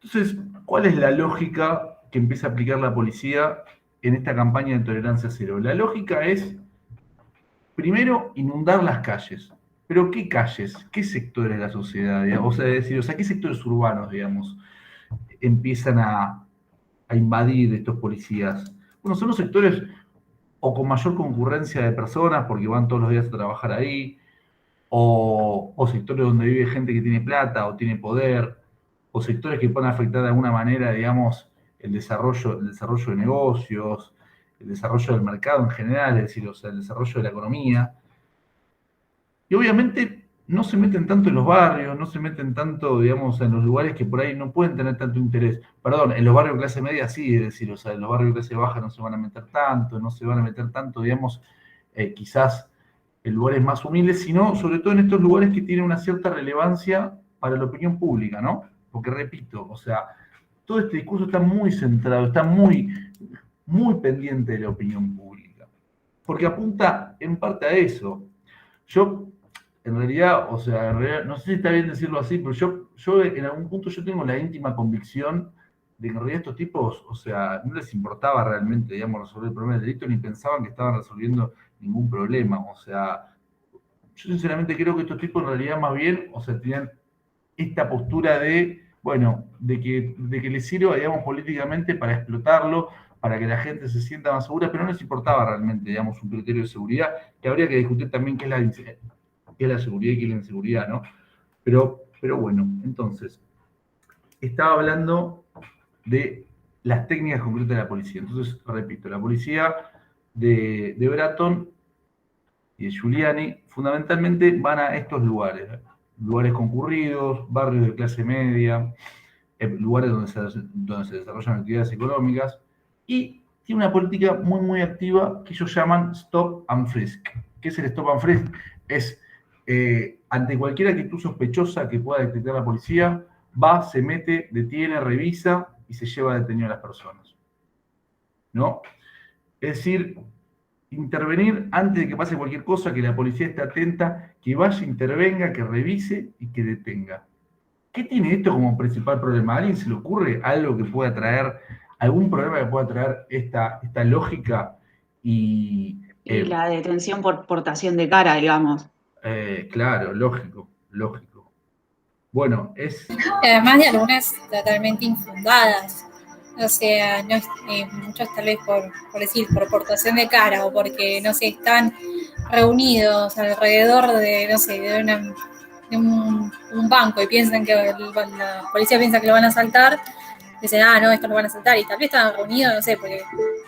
[SPEAKER 3] Entonces, ¿cuál es la lógica que empieza a aplicar la policía en esta campaña de tolerancia cero? La lógica es, primero, inundar las calles. ¿Pero qué calles? ¿Qué sectores de la sociedad? Digamos? O sea, ¿qué sectores urbanos, digamos, empiezan a invadir estos policías? Bueno, son los sectores o con mayor concurrencia de personas porque van todos los días a trabajar ahí, o sectores donde vive gente que tiene plata o tiene poder, o sectores que pueden afectar de alguna manera, digamos, el desarrollo de negocios, el desarrollo del mercado en general, es decir, o sea, el desarrollo de la economía. Y obviamente no se meten tanto en los barrios, no se meten tanto, digamos, en los lugares que por ahí no pueden tener tanto interés. Perdón, en los barrios de clase media sí, es decir, o sea, en los barrios de clase baja no se van a meter tanto, no se van a meter tanto, digamos, quizás en lugares más humildes, sino sobre todo en estos lugares que tienen una cierta relevancia para la opinión pública, ¿no? Porque repito, o sea, todo este discurso está muy centrado, está muy, muy pendiente de la opinión pública, porque apunta en parte a eso. Yo, en realidad, o sea, no sé si está bien decirlo así, pero yo en algún punto yo tengo la íntima convicción de que en realidad estos tipos, o sea, no les importaba realmente, digamos, resolver el problema del delito, ni pensaban que estaban resolviendo ningún problema. O sea, yo sinceramente creo que estos tipos en realidad más bien, o sea, tenían esta postura de, bueno, de que les sirva, digamos, políticamente para explotarlo, para que la gente se sienta más segura, pero no les importaba realmente, digamos, un criterio de seguridad, que habría que discutir también qué es la seguridad y qué es la inseguridad, ¿no? Pero bueno, entonces, estaba hablando de las técnicas concretas de la policía. Entonces, repito, la policía de Bratton y de Giuliani fundamentalmente van a estos lugares, lugares concurridos, barrios de clase media, lugares donde se desarrollan actividades económicas, y tiene una política muy, muy activa que ellos llaman Stop and Frisk. ¿Qué es el Stop and Frisk? Es, ante cualquier actitud sospechosa que pueda detectar la policía, va, se mete, detiene, revisa y se lleva detenido a las personas, ¿no? Es decir, intervenir antes de que pase cualquier cosa, que la policía esté atenta, que vaya, intervenga, que revise y que detenga. ¿Qué tiene esto como principal problema? ¿A alguien se le ocurre algo que pueda traer, algún problema que pueda traer esta lógica?
[SPEAKER 4] Y la detención por portación de cara, digamos.
[SPEAKER 3] Claro, lógico. Bueno, es...
[SPEAKER 5] Además de algunas totalmente infundadas. O sea, no, muchos tal vez por decir, por portación de cara o porque, no sé, están reunidos alrededor de, no sé, de un banco y piensan que la policía piensa que lo van a asaltar, dicen, no, esto lo van a asaltar, y tal vez están reunidos, no sé, porque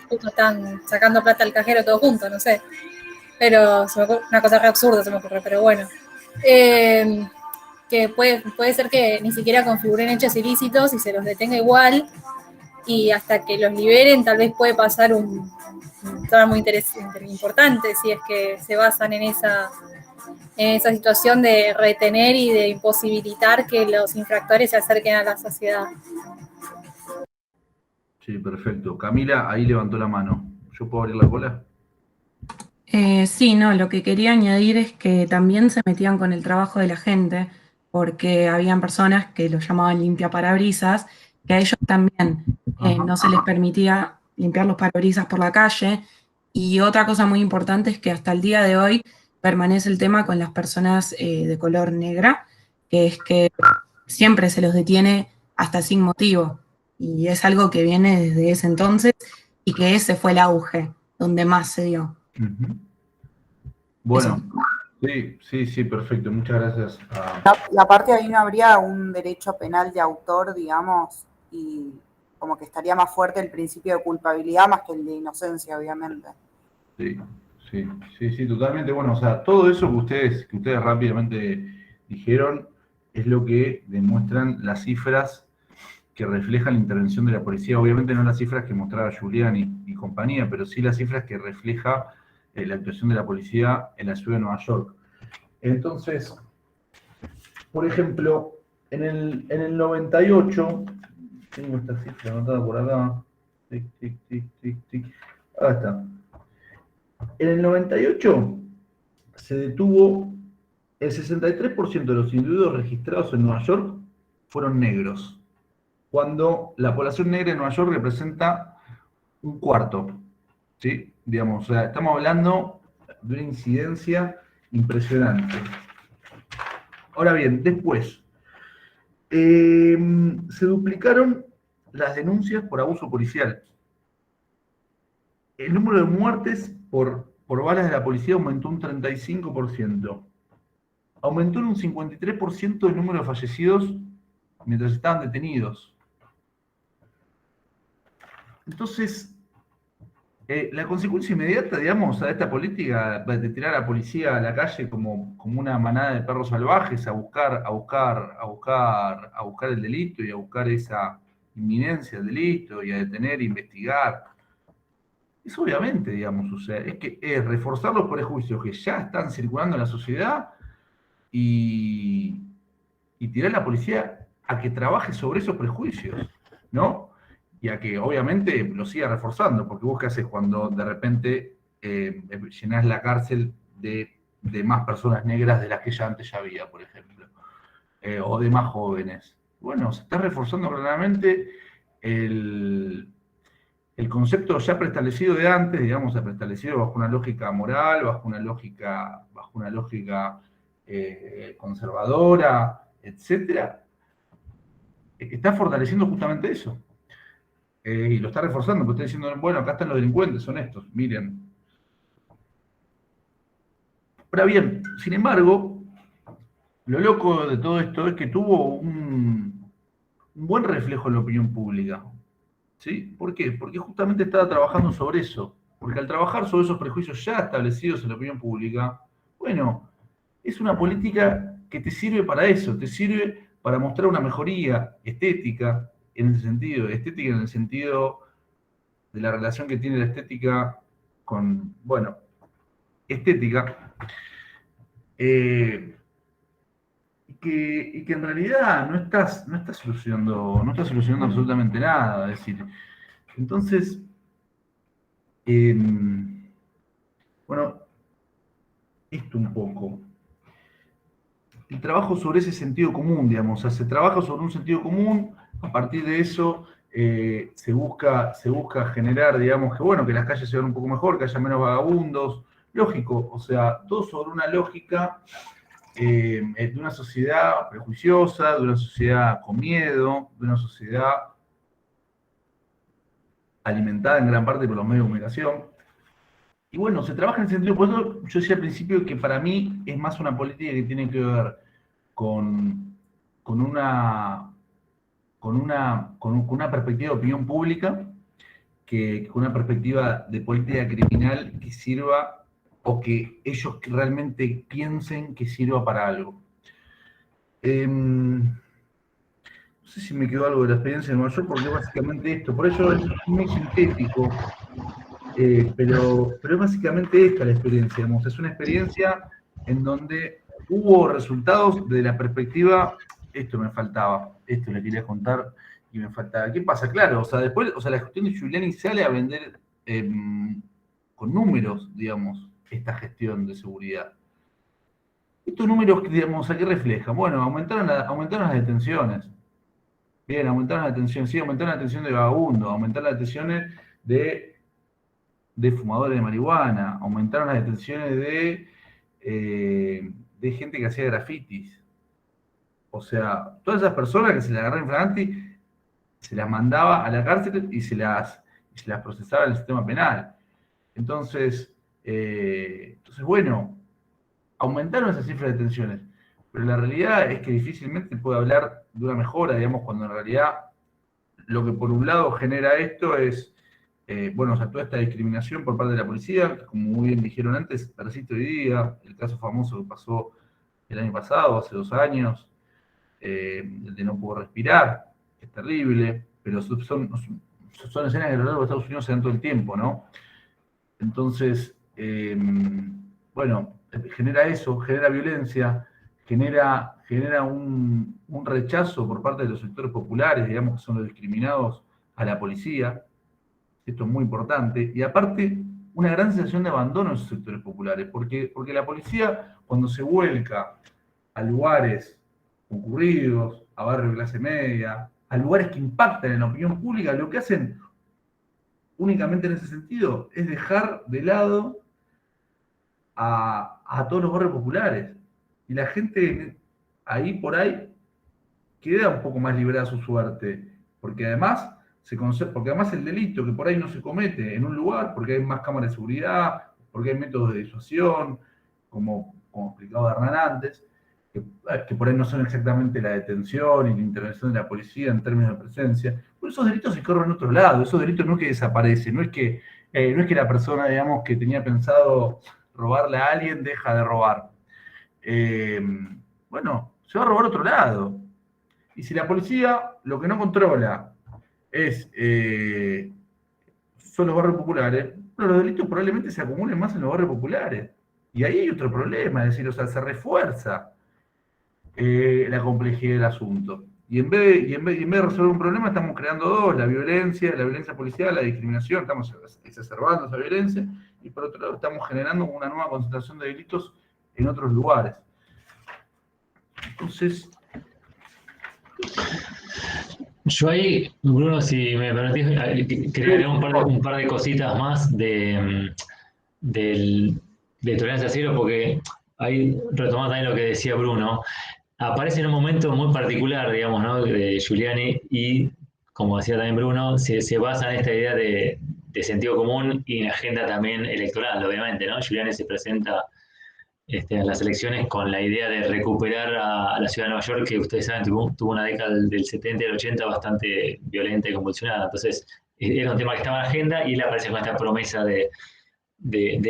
[SPEAKER 5] justo están sacando plata al cajero todos juntos, no sé. Pero una cosa re absurda se me ocurre, pero bueno. Que puede ser que ni siquiera configuren hechos ilícitos y se los detenga igual, y hasta que los liberen tal vez puede pasar un tema muy importante si es que se basan en esa situación de retener y de imposibilitar que los infractores se acerquen a la sociedad.
[SPEAKER 3] Sí, perfecto. Camila, ahí levantó la mano. ¿Yo puedo abrir la cola?
[SPEAKER 6] Sí, no, lo que quería añadir es que también se metían con el trabajo de la gente, porque habían personas que lo llamaban limpiaparabrisas, que a ellos también no se les permitía limpiar los parabrisas por la calle. Y otra cosa muy importante es que hasta el día de hoy permanece el tema con las personas de color negra, que es que siempre se los detiene hasta sin motivo. Y es algo que viene desde ese entonces y que ese fue el auge donde más se dio.
[SPEAKER 3] Bueno, sí, perfecto. Muchas gracias.
[SPEAKER 4] Y aparte ahí no habría un derecho penal de autor, digamos, y como que estaría más fuerte el principio de culpabilidad más que el de inocencia, obviamente.
[SPEAKER 3] Sí, totalmente. Bueno, o sea, todo eso que ustedes rápidamente dijeron es lo que demuestran las cifras que reflejan la intervención de la policía. Obviamente no las cifras que mostraba Julián y compañía, pero sí las cifras que refleja la actuación de la policía en la ciudad de Nueva York. Entonces, por ejemplo, en el 98, tengo esta cifra anotada por acá, tic. Acá está. En el 98 se detuvo el 63% de los individuos registrados en Nueva York fueron negros, cuando la población negra en Nueva York representa un cuarto, ¿sí? Digamos, o sea, estamos hablando de una incidencia impresionante. Ahora bien, después, se duplicaron las denuncias por abuso policial. El número de muertes por balas de la policía aumentó un 35%. Aumentó en un 53% el número de fallecidos mientras estaban detenidos. Entonces, la consecuencia inmediata, digamos, a esta política de tirar a la policía a la calle como una manada de perros salvajes a buscar el delito y a buscar esa inminencia del delito y a detener e investigar, es obviamente, digamos, o sea, es reforzar los prejuicios que ya están circulando en la sociedad y tirar a la policía a que trabaje sobre esos prejuicios, ¿no? Y a que obviamente lo siga reforzando, porque vos qué haces cuando de repente llenás la cárcel de más personas negras de las que ya antes ya había, por ejemplo, o de más jóvenes. Bueno, se está reforzando claramente el concepto ya preestablecido de antes, digamos, preestablecido bajo una lógica moral, bajo una lógica conservadora, etcétera, está fortaleciendo justamente eso. Y lo está reforzando, porque está diciendo, bueno, acá están los delincuentes, son estos, miren. Ahora bien, sin embargo, lo loco de todo esto es que tuvo un buen reflejo en la opinión pública. ¿Sí? ¿Por qué? Porque justamente estaba trabajando sobre eso. Porque al trabajar sobre esos prejuicios ya establecidos en la opinión pública, bueno, es una política que te sirve para eso, te sirve para mostrar una mejoría estética en ese sentido, estética en el sentido de la relación que tiene la estética con, bueno, estética, y que en realidad no está solucionando absolutamente nada, es decir, entonces, bueno, esto un poco. El trabajo sobre ese sentido común, digamos, o sea, se trabaja sobre un sentido común, a partir de eso se busca generar, digamos, que bueno, que las calles se vean un poco mejor, que haya menos vagabundos, lógico, o sea, todo sobre una lógica de una sociedad prejuiciosa, de una sociedad con miedo, de una sociedad alimentada en gran parte por los medios de comunicación. Y bueno, se trabaja en ese sentido. Por eso yo decía al principio que para mí es más una política que tiene que ver con una perspectiva de opinión pública que con una perspectiva de política criminal que sirva o que ellos realmente piensen que sirva para algo. No sé si me quedó algo de la experiencia de Nueva York, porque es básicamente esto. Por eso es muy sintético, pero es básicamente esta la experiencia. Digamos. Es una experiencia en donde hubo resultados de la perspectiva, esto me faltaba, esto le quería contar y me faltaba. ¿Qué pasa? Claro, o sea, después, o sea, la gestión de Giuliani sale a vender con números, digamos, esta gestión de seguridad. Estos números, digamos, ¿a qué reflejan? Bueno, aumentaron las detenciones. Bien, aumentaron las detenciones, sí, aumentaron la detención de vagabundos, aumentaron las detenciones de fumadores de marihuana, aumentaron las detenciones de gente que hacía grafitis. O sea, todas esas personas que se las agarraron en flagranti, se las mandaba a la cárcel y se las procesaba en el sistema penal. Entonces, bueno, aumentaron esas cifras de detenciones, pero la realidad es que difícilmente puede hablar de una mejora, digamos, cuando en realidad lo que por un lado genera esto es, bueno, o sea, toda esta discriminación por parte de la policía, que como muy bien dijeron antes, persiste hoy día, el caso famoso que pasó el año pasado, hace 2 años, el de no puedo respirar, que es terrible, pero son escenas que a lo largo de Estados Unidos se dan todo el tiempo, ¿no? Entonces, bueno, genera eso, genera violencia, genera un rechazo por parte de los sectores populares, digamos que son los discriminados, a la policía. Esto es muy importante. Y aparte, una gran sensación de abandono en esos sectores populares, porque la policía, cuando se vuelca a lugares concurridos, a barrios de clase media, a lugares que impactan en la opinión pública, lo que hacen únicamente en ese sentido es dejar de lado a todos los barrios populares. Y la gente ahí por ahí queda un poco más librada a su suerte, porque además el delito que por ahí no se comete en un lugar, porque hay más cámaras de seguridad, porque hay métodos de disuasión, como explicaba Hernán antes, que por ahí no son exactamente la detención y la intervención de la policía en términos de presencia. Pero esos delitos se corren en otro lado, esos delitos no es que desaparecen, no es que la persona, digamos, que tenía pensado robarle a alguien deja de robar. Bueno, se va a robar a otro lado. Y si la policía lo que no controla son los barrios populares, bueno, los delitos probablemente se acumulen más en los barrios populares. Y ahí hay otro problema, es decir, o sea, se refuerza la complejidad del asunto. Y en vez de resolver un problema, estamos creando dos: la violencia policial, la discriminación, estamos exacerbando esa violencia, y por otro lado estamos generando una nueva concentración de delitos en otros lugares. Entonces,
[SPEAKER 1] yo ahí, Bruno, si me permitís, quería agregar un par de cositas más de tolerancia cero, porque ahí retomando también lo que decía Bruno, aparece en un momento muy particular, digamos, ¿no?, de Giuliani, y como decía también Bruno, se basa en esta idea de sentido común y en agenda también electoral, obviamente, ¿no? Giuliani se presenta en las elecciones con la idea de recuperar a la ciudad de Nueva York, que ustedes saben, tuvo una década del 70 y del 80 bastante violenta y convulsionada. Entonces, era un tema que estaba en la agenda, y él aparece con esta promesa de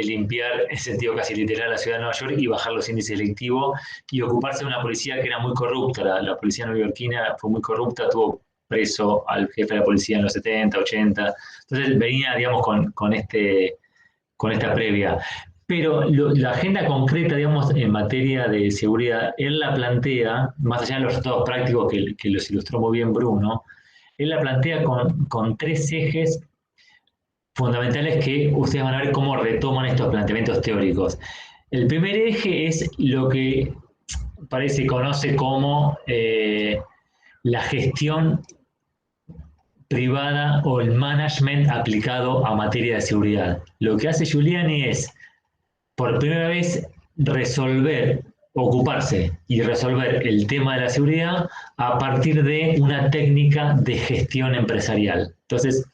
[SPEAKER 1] limpiar, en sentido casi literal, la ciudad de Nueva York y bajar los índices delictivos y ocuparse de una policía que era muy corrupta. La policía neoyorquina fue muy corrupta, tuvo preso al jefe de la policía en los 70, 80. Entonces venía, digamos, con esta previa. Pero la agenda concreta, digamos, en materia de seguridad, él la plantea, más allá de los resultados prácticos que los ilustró muy bien Bruno, él la plantea con 3 ejes fundamentales que ustedes van a ver cómo retoman estos planteamientos teóricos. El primer eje es lo que conoce como la gestión privada o el management aplicado a materia de seguridad. Lo que hace Giuliani es, por primera vez, resolver ocuparse y resolver el tema de la seguridad a partir de una técnica de gestión empresarial. Entonces,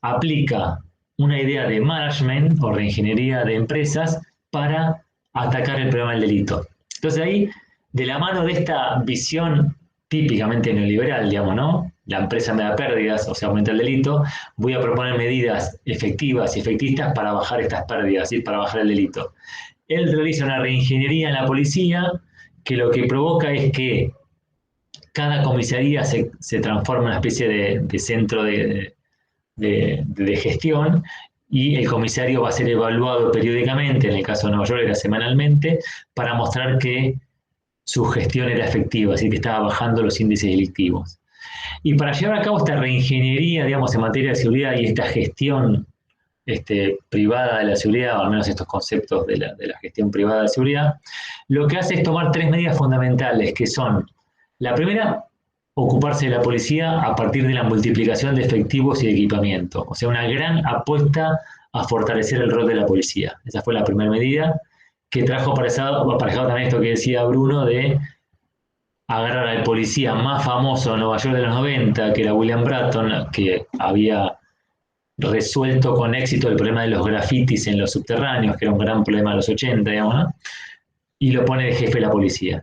[SPEAKER 1] aplica una idea de management o reingeniería de empresas para atacar el problema del delito. Entonces ahí, de la mano de esta visión típicamente neoliberal, digamos, ¿no? La empresa me da pérdidas, o sea, aumenta el delito, voy a proponer medidas efectivas y efectistas para bajar estas pérdidas y para bajar el delito. Él realiza una reingeniería en la policía que lo que provoca es que cada comisaría se transforma en una especie de centro de gestión, y el comisario va a ser evaluado periódicamente, en el caso de Nueva York era semanalmente, para mostrar que su gestión era efectiva, así que estaba bajando los índices delictivos. Y para llevar a cabo esta reingeniería, digamos, en materia de seguridad y esta gestión privada de la seguridad, o al menos estos conceptos de la gestión privada de seguridad, lo que hace es tomar 3 medidas fundamentales, que son, la primera, ocuparse de la policía a partir de la multiplicación de efectivos y de equipamiento. O sea, una gran apuesta a fortalecer el rol de la policía. Esa fue la primera medida, que trajo aparejado también esto que decía Bruno, de agarrar al policía más famoso en Nueva York de los 90, que era William Bratton, que había resuelto con éxito el problema de los grafitis en los subterráneos, que era un gran problema de los 80, digamos, ¿no? Y lo pone de jefe de la policía.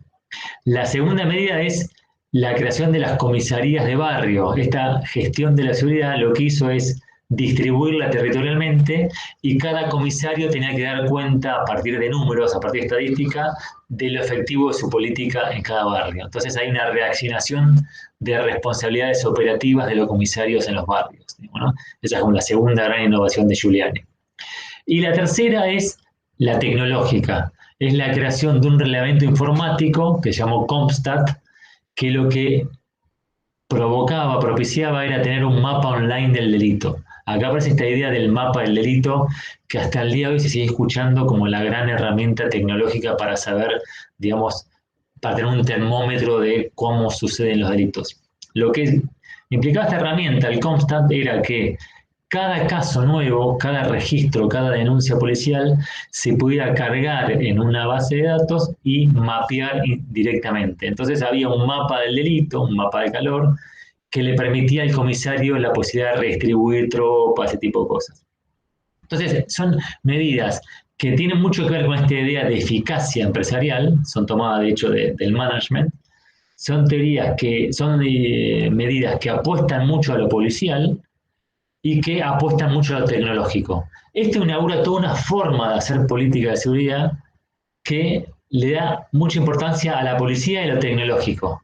[SPEAKER 1] La segunda medida es la creación de las comisarías de barrio. Esta gestión de la seguridad lo que hizo es distribuirla territorialmente, y cada comisario tenía que dar cuenta a partir de números, a partir de estadística, de lo efectivo de su política en cada barrio. Entonces hay una reaccionación de responsabilidades operativas de los comisarios en los barrios, ¿no? Esa es como la segunda gran innovación de Giuliani. Y la tercera es la tecnológica. Es la creación de un reglamento informático que se llamó CompStat, que lo que propiciaba era tener un mapa online del delito. Acá aparece esta idea del mapa del delito, que hasta el día de hoy se sigue escuchando como la gran herramienta tecnológica para saber, digamos, para tener un termómetro de cómo suceden los delitos. Lo que implicaba esta herramienta, el CompStat, era que cada caso nuevo, cada registro, cada denuncia policial se pudiera cargar en una base de datos y mapear directamente. Entonces había un mapa del delito, un mapa de calor, que le permitía al comisario la posibilidad de redistribuir tropas, ese tipo de cosas. Entonces son medidas que tienen mucho que ver con esta idea de eficacia empresarial, son tomadas de hecho del management, son teorías que son medidas que apuestan mucho a lo policial y que apuestan mucho a lo tecnológico. Esto inaugura toda una forma de hacer política de seguridad que le da mucha importancia a la policía y a lo tecnológico,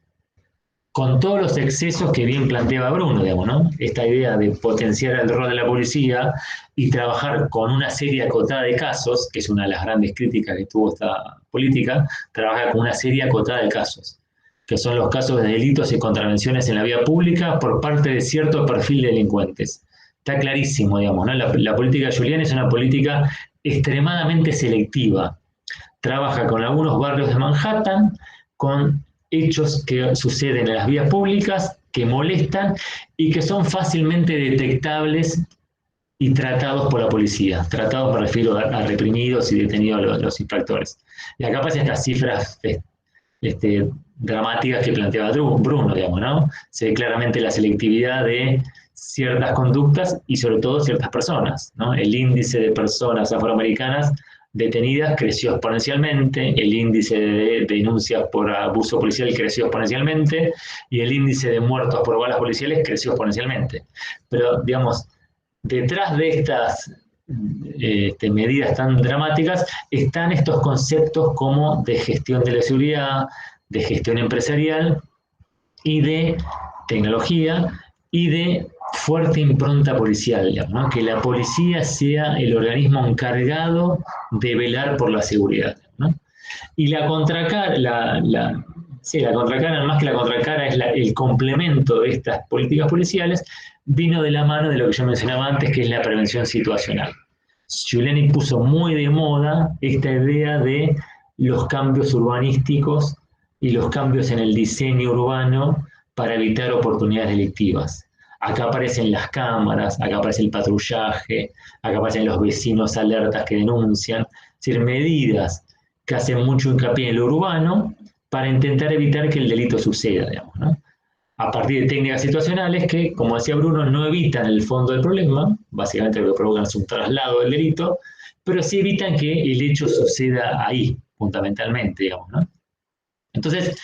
[SPEAKER 1] con todos los excesos que bien planteaba Bruno, digamos, ¿no? Esta idea de potenciar el rol de la policía y trabajar con una serie acotada de casos, que es una de las grandes críticas que tuvo esta política, trabajar con una serie acotada de casos, que son los casos de delitos y contravenciones en la vía pública por parte de cierto perfil de delincuentes. Está clarísimo, digamos, ¿no? La política de Giuliani es una política extremadamente selectiva. Trabaja con algunos barrios de Manhattan, con hechos que suceden en las vías públicas, que molestan y que son fácilmente detectables y tratados por la policía. Tratados me refiero a reprimidos y detenidos los infractores. Y acá aparecen estas cifras dramáticas que planteaba Bruno, digamos, ¿no? Se ve claramente la selectividad de ciertas conductas y sobre todo ciertas personas, ¿no? El índice de personas afroamericanas detenidas creció exponencialmente, el índice de denuncias por abuso policial creció exponencialmente y el índice de muertos por balas policiales creció exponencialmente. Pero, digamos, detrás de estas medidas tan dramáticas están estos conceptos como de gestión de la seguridad, de gestión empresarial y de tecnología y de fuerte impronta policial, digamos, ¿no? Que la policía sea el organismo encargado de velar por la seguridad, ¿no? Y la contracara, la contracara, más que la contracara, es el complemento de estas políticas policiales, vino de la mano de lo que yo mencionaba antes, que es la prevención situacional. Giuliani puso muy de moda esta idea de los cambios urbanísticos y los cambios en el diseño urbano para evitar oportunidades delictivas. Acá aparecen las cámaras, acá aparece el patrullaje, acá aparecen los vecinos alertas que denuncian. Es decir, medidas que hacen mucho hincapié en lo urbano para intentar evitar que el delito suceda, digamos, ¿no? A partir de técnicas situacionales que, como decía Bruno, no evitan el fondo del problema, básicamente lo que provocan es un traslado del delito, pero sí evitan que el hecho suceda ahí, fundamentalmente, digamos, ¿no? Entonces,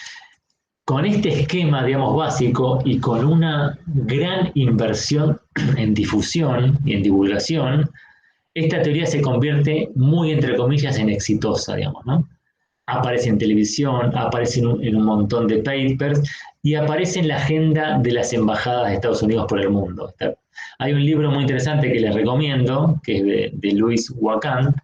[SPEAKER 1] con este esquema, digamos, básico y con una gran inversión en difusión y en divulgación, esta teoría se convierte muy, entre comillas, en exitosa, digamos, ¿no? Aparece en televisión, aparece en un montón de papers y aparece en la agenda de las embajadas de Estados Unidos por el mundo. Hay un libro muy interesante que les recomiendo, que es de Louis Wacand,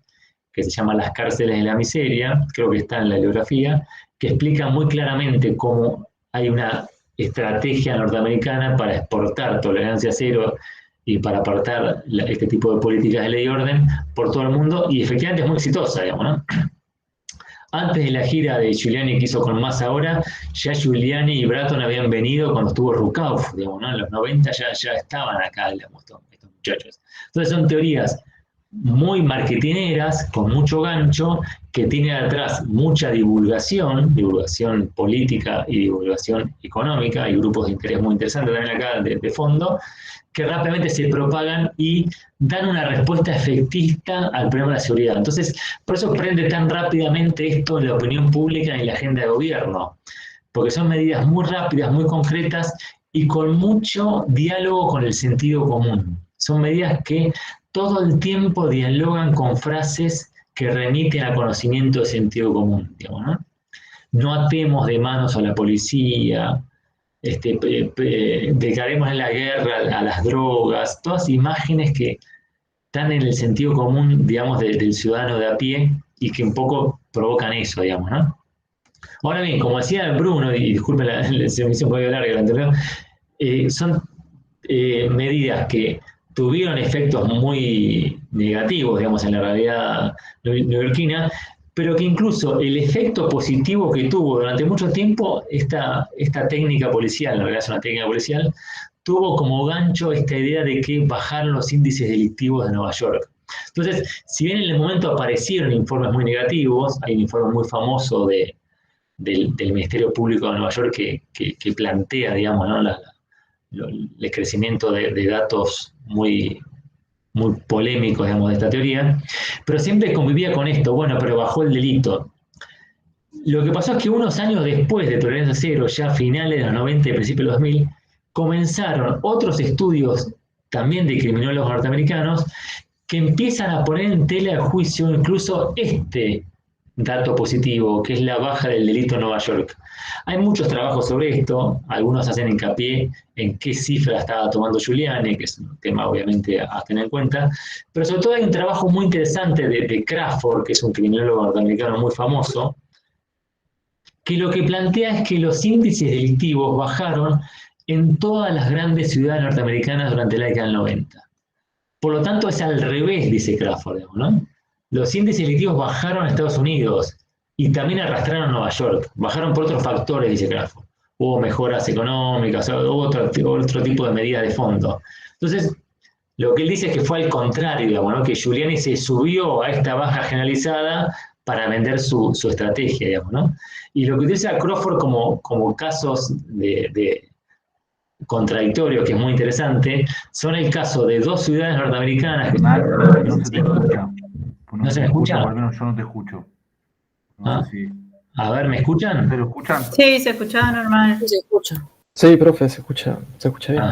[SPEAKER 1] que se llama Las cárceles de la miseria, creo que está en la bibliografía, que explica muy claramente cómo hay una estrategia norteamericana para exportar tolerancia cero y para apartar este tipo de políticas de ley y orden por todo el mundo, y efectivamente es muy exitosa, digamos, ¿no? Antes de la gira de Giuliani que hizo con Massa ahora, ya Giuliani y Bratton habían venido cuando estuvo Rukauf, digamos, ¿no? En los 90 ya estaban acá, digamos, estos muchachos. Entonces son teorías muy marketineras, con mucho gancho, que tienen atrás mucha divulgación política y divulgación económica, hay grupos de interés muy interesantes también acá de fondo, que rápidamente se propagan y dan una respuesta efectista al problema de la seguridad. Entonces, por eso prende tan rápidamente esto en la opinión pública y en la agenda de gobierno, porque son medidas muy rápidas, muy concretas y con mucho diálogo con el sentido común. Son medidas que todo el tiempo dialogan con frases que remiten a conocimiento de sentido común, digamos, ¿no? No atemos de manos a la policía, declaremos en la guerra a las drogas, todas imágenes que están en el sentido común, digamos, del ciudadano de a pie y que un poco provocan eso, digamos, ¿no? Ahora bien, como decía Bruno, y disculpen, se me hizo un poco larga la anterior, son medidas que tuvieron efectos muy negativos, digamos, en la realidad neoyorquina, pero que incluso el efecto positivo que tuvo durante mucho tiempo esta técnica policial, en realidad es una técnica policial, tuvo como gancho esta idea de que bajaron los índices delictivos de Nueva York. Entonces, si bien en el momento aparecieron informes muy negativos, hay un informe muy famoso del Ministerio Público de Nueva York que plantea, digamos, ¿no? El crecimiento de datos muy polémicos, digamos, de esta teoría, pero siempre convivía con esto, bueno, pero bajó el delito. Lo que pasó es que unos años después de Tolerancia Cero, ya a finales de los 90 y principios de los 2000, comenzaron otros estudios también de criminólogos norteamericanos que empiezan a poner en tela de juicio incluso este dato positivo, que es la baja del delito en Nueva York. Hay muchos trabajos sobre esto, algunos hacen hincapié en qué cifra estaba tomando Giuliani, que es un tema obviamente a tener en cuenta, pero sobre todo hay un trabajo muy interesante de Crawford, que es un criminólogo norteamericano muy famoso, que lo que plantea es que los índices delictivos bajaron en todas las grandes ciudades norteamericanas durante la década del 90. Por lo tanto, es al revés, dice Crawford, ¿no? Los índices delictivos bajaron a Estados Unidos y también arrastraron a Nueva York. Bajaron por otros factores, dice Crawford. Hubo mejoras económicas, hubo otro tipo de medidas de fondo. Entonces, lo que él dice es que fue al contrario, digamos, ¿no? Que Giuliani se subió a esta baja generalizada para vender su estrategia, digamos, ¿no? Y lo que utiliza Crawford como casos de contradictorios, que es muy interesante, son el caso de dos ciudades norteamericanas que
[SPEAKER 3] no se te escucha.
[SPEAKER 1] ¿No se me escucha?
[SPEAKER 3] Por lo menos yo no te escucho. No sé si...
[SPEAKER 1] A ver, ¿me escuchan?
[SPEAKER 3] ¿Se lo escuchan?
[SPEAKER 7] Sí, se escuchaba normal.
[SPEAKER 8] Se escucha.
[SPEAKER 2] Sí, profe, se escucha bien.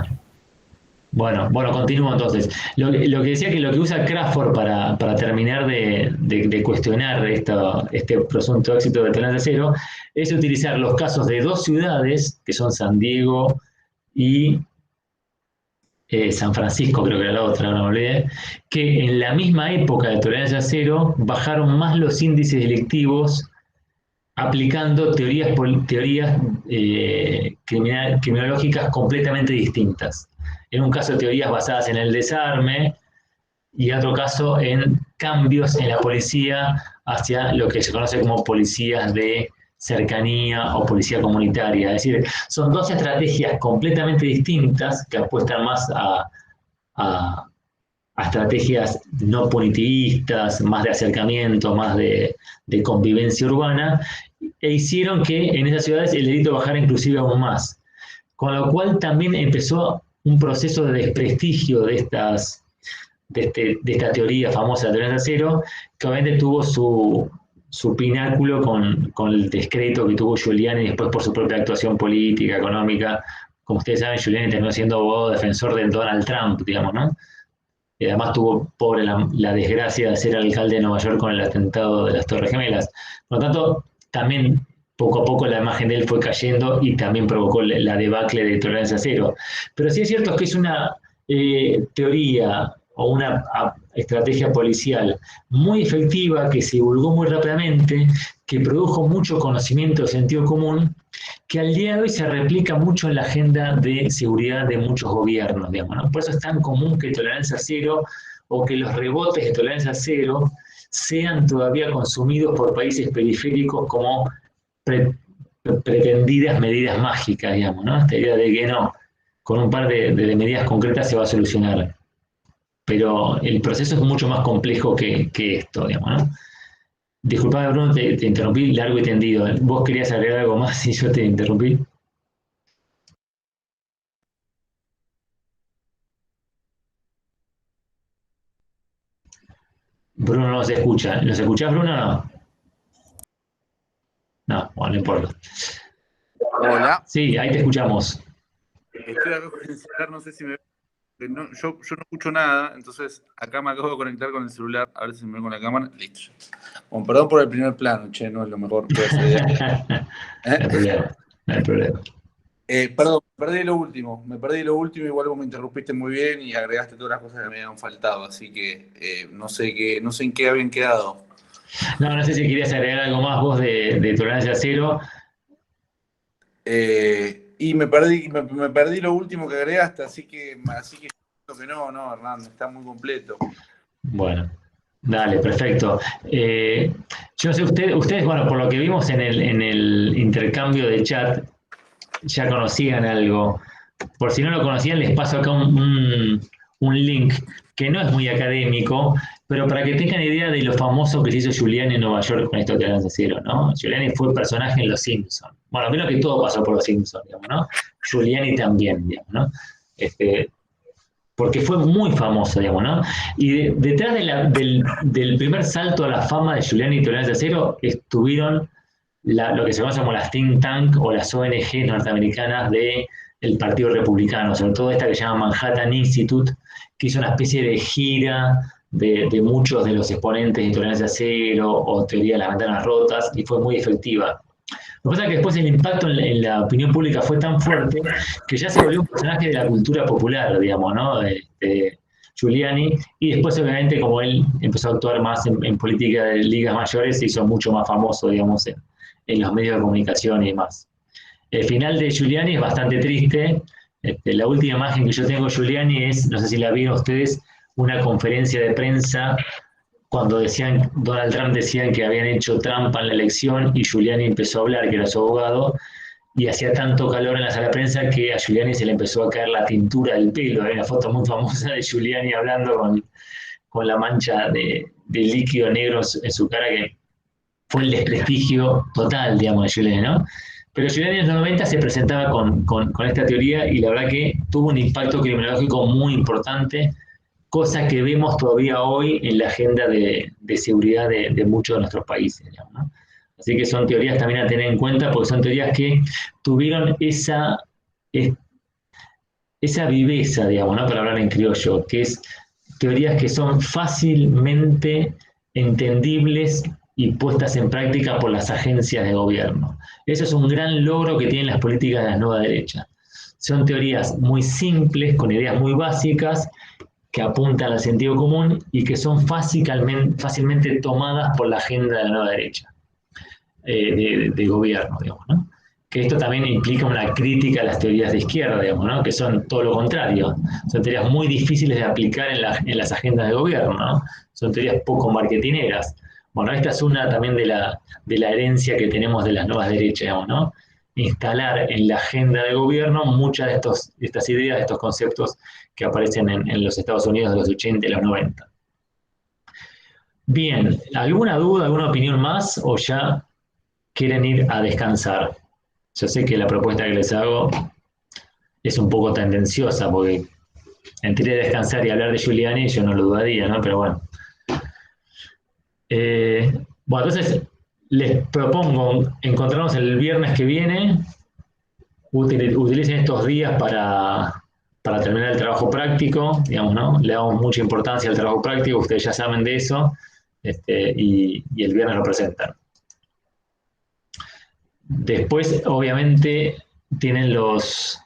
[SPEAKER 1] Bueno, continúo entonces. Lo que decía que lo que usa Crawford para terminar de cuestionar este presunto éxito de Tolerancia Cero es utilizar los casos de dos ciudades, que son San Diego y San Francisco, creo que era la otra, no me olvidé, que en la misma época de Tolerancia Cero bajaron más los índices delictivos aplicando teorías criminológicas completamente distintas. En un caso, teorías basadas en el desarme y en otro caso en cambios en la policía hacia lo que se conoce como policías de cercanía o policía comunitaria. Es decir, son dos estrategias completamente distintas que apuestan más a a estrategias no punitivistas, más de acercamiento, más de convivencia urbana, e hicieron que en esas ciudades el delito bajara inclusive aún más. Con lo cual también empezó un proceso de desprestigio de esta teoría famosa de tolerancia cero, que obviamente tuvo su pináculo con el descrédito que tuvo Giuliani después por su propia actuación política, económica. Como ustedes saben, Giuliani terminó siendo abogado defensor de Donald Trump, digamos, ¿no? Y además tuvo, pobre, la desgracia de ser alcalde de Nueva York con el atentado de las Torres Gemelas. Por lo tanto, también poco a poco la imagen de él fue cayendo y también provocó la debacle de tolerancia cero. Pero sí es cierto que es una teoría o una estrategia policial muy efectiva, que se divulgó muy rápidamente, que produjo mucho conocimiento de sentido común, que al día de hoy se replica mucho en la agenda de seguridad de muchos gobiernos, digamos, ¿no? Por eso es tan común que tolerancia cero o que los rebotes de tolerancia cero sean todavía consumidos por países periféricos como pretendidas medidas mágicas, digamos, ¿no? Esta idea de que no, con un par de medidas concretas se va a solucionar. Pero el proceso es mucho más complejo que esto, digamos, ¿no? Disculpame, Bruno, te interrumpí largo y tendido. ¿Vos querías agregar algo más y yo te interrumpí? Bruno no se escucha. ¿Nos escuchás, Bruno, o no? No, bueno, no importa.
[SPEAKER 7] Hola.
[SPEAKER 1] Sí, ahí te escuchamos.
[SPEAKER 7] Estoy acá con el celular, no sé si me... No, yo no escucho nada, entonces acá me acabo de conectar con el celular, a ver si me veo con la cámara. Listo. Bueno, perdón por el primer plano, che, no es lo mejor que hacer.
[SPEAKER 1] No hay problema, no hay problema.
[SPEAKER 7] Perdón, me perdí lo último, igual vos me interrumpiste muy bien y agregaste todas las cosas que me habían faltado, así que no sé en qué habían quedado.
[SPEAKER 1] No sé si querías agregar algo más vos de tolerancia cero.
[SPEAKER 7] Y me perdí lo último que agregaste, así que no, Hernán, está muy completo.
[SPEAKER 1] Bueno, dale, perfecto. Yo no sé, ustedes, bueno, por lo que vimos en el intercambio de chat, ya conocían algo. Por si no lo conocían, les paso acá un link que no es muy académico, pero para que tengan idea de lo famoso que se hizo Giuliani en Nueva York con esto de tolerancia cero, ¿no? Giuliani fue personaje en Los Simpsons. Bueno, menos que todo pasó por Los Simpsons, digamos, ¿no? Giuliani también, digamos, ¿no? Porque fue muy famoso, digamos, ¿no? Y detrás del primer salto a la fama de Giuliani y tolerancia cero estuvieron lo que se conoce como las think tank o las ONG norteamericanas del Partido Republicano, sobre todo esta que se llama Manhattan Institute, que hizo una especie de gira de muchos de los exponentes de tolerancia cero o teoría de las ventanas rotas, y fue muy efectiva. Lo que pasa es que después el impacto en la opinión pública fue tan fuerte que ya se volvió un personaje de la cultura popular, digamos, ¿no? Giuliani, y después obviamente como él empezó a actuar más en política de ligas mayores, se hizo mucho más famoso, digamos, en los medios de comunicación y demás. El final de Giuliani es bastante triste. La última imagen que yo tengo de Giuliani es, no sé si la vieron ustedes, una conferencia de prensa cuando Donald Trump decían que habían hecho trampa en la elección y Giuliani empezó a hablar, que era su abogado, y hacía tanto calor en la sala de prensa que a Giuliani se le empezó a caer la tintura del pelo. Hay una foto muy famosa de Giuliani hablando con la mancha de líquido negro en su cara, que fue el desprestigio total, digamos, de Giuliani, ¿no? Pero Giuliani en los 90 se presentaba con esta teoría y la verdad que tuvo un impacto criminológico muy importante, cosa que vemos todavía hoy en la agenda de seguridad de muchos de nuestros países, digamos, ¿no? Así que son teorías también a tener en cuenta, porque son teorías que tuvieron esa viveza, digamos, ¿no? Para hablar en criollo, que es teorías que son fácilmente entendibles y puestas en práctica por las agencias de gobierno. Eso es un gran logro que tienen las políticas de la nueva derecha. Son teorías muy simples, con ideas muy básicas, que apuntan al sentido común y que son fácilmente tomadas por la agenda de la nueva derecha, de gobierno, digamos, ¿no? Que esto también implica una crítica a las teorías de izquierda, digamos, ¿no? Que son todo lo contrario. Son teorías muy difíciles de aplicar en las agendas de gobierno, ¿no? Son teorías poco marketineras. Bueno, esta es una también de la herencia que tenemos de las nuevas derechas, digamos, ¿no? instalar en la agenda de gobierno muchas de estas ideas, de estos conceptos que aparecen en los Estados Unidos de los 80 y los 90. Bien, ¿alguna duda, alguna opinión más o ya quieren ir a descansar? Yo sé que la propuesta que les hago es un poco tendenciosa, porque entre ir a descansar y hablar de Giuliani yo no lo dudaría, ¿no? Pero bueno. Bueno, entonces les propongo encontrarnos el viernes que viene. Utilicen estos días para terminar el trabajo práctico, digamos, ¿no? Le damos mucha importancia al trabajo práctico, ustedes ya saben de eso, y el viernes lo presentan. Después, obviamente, tienen los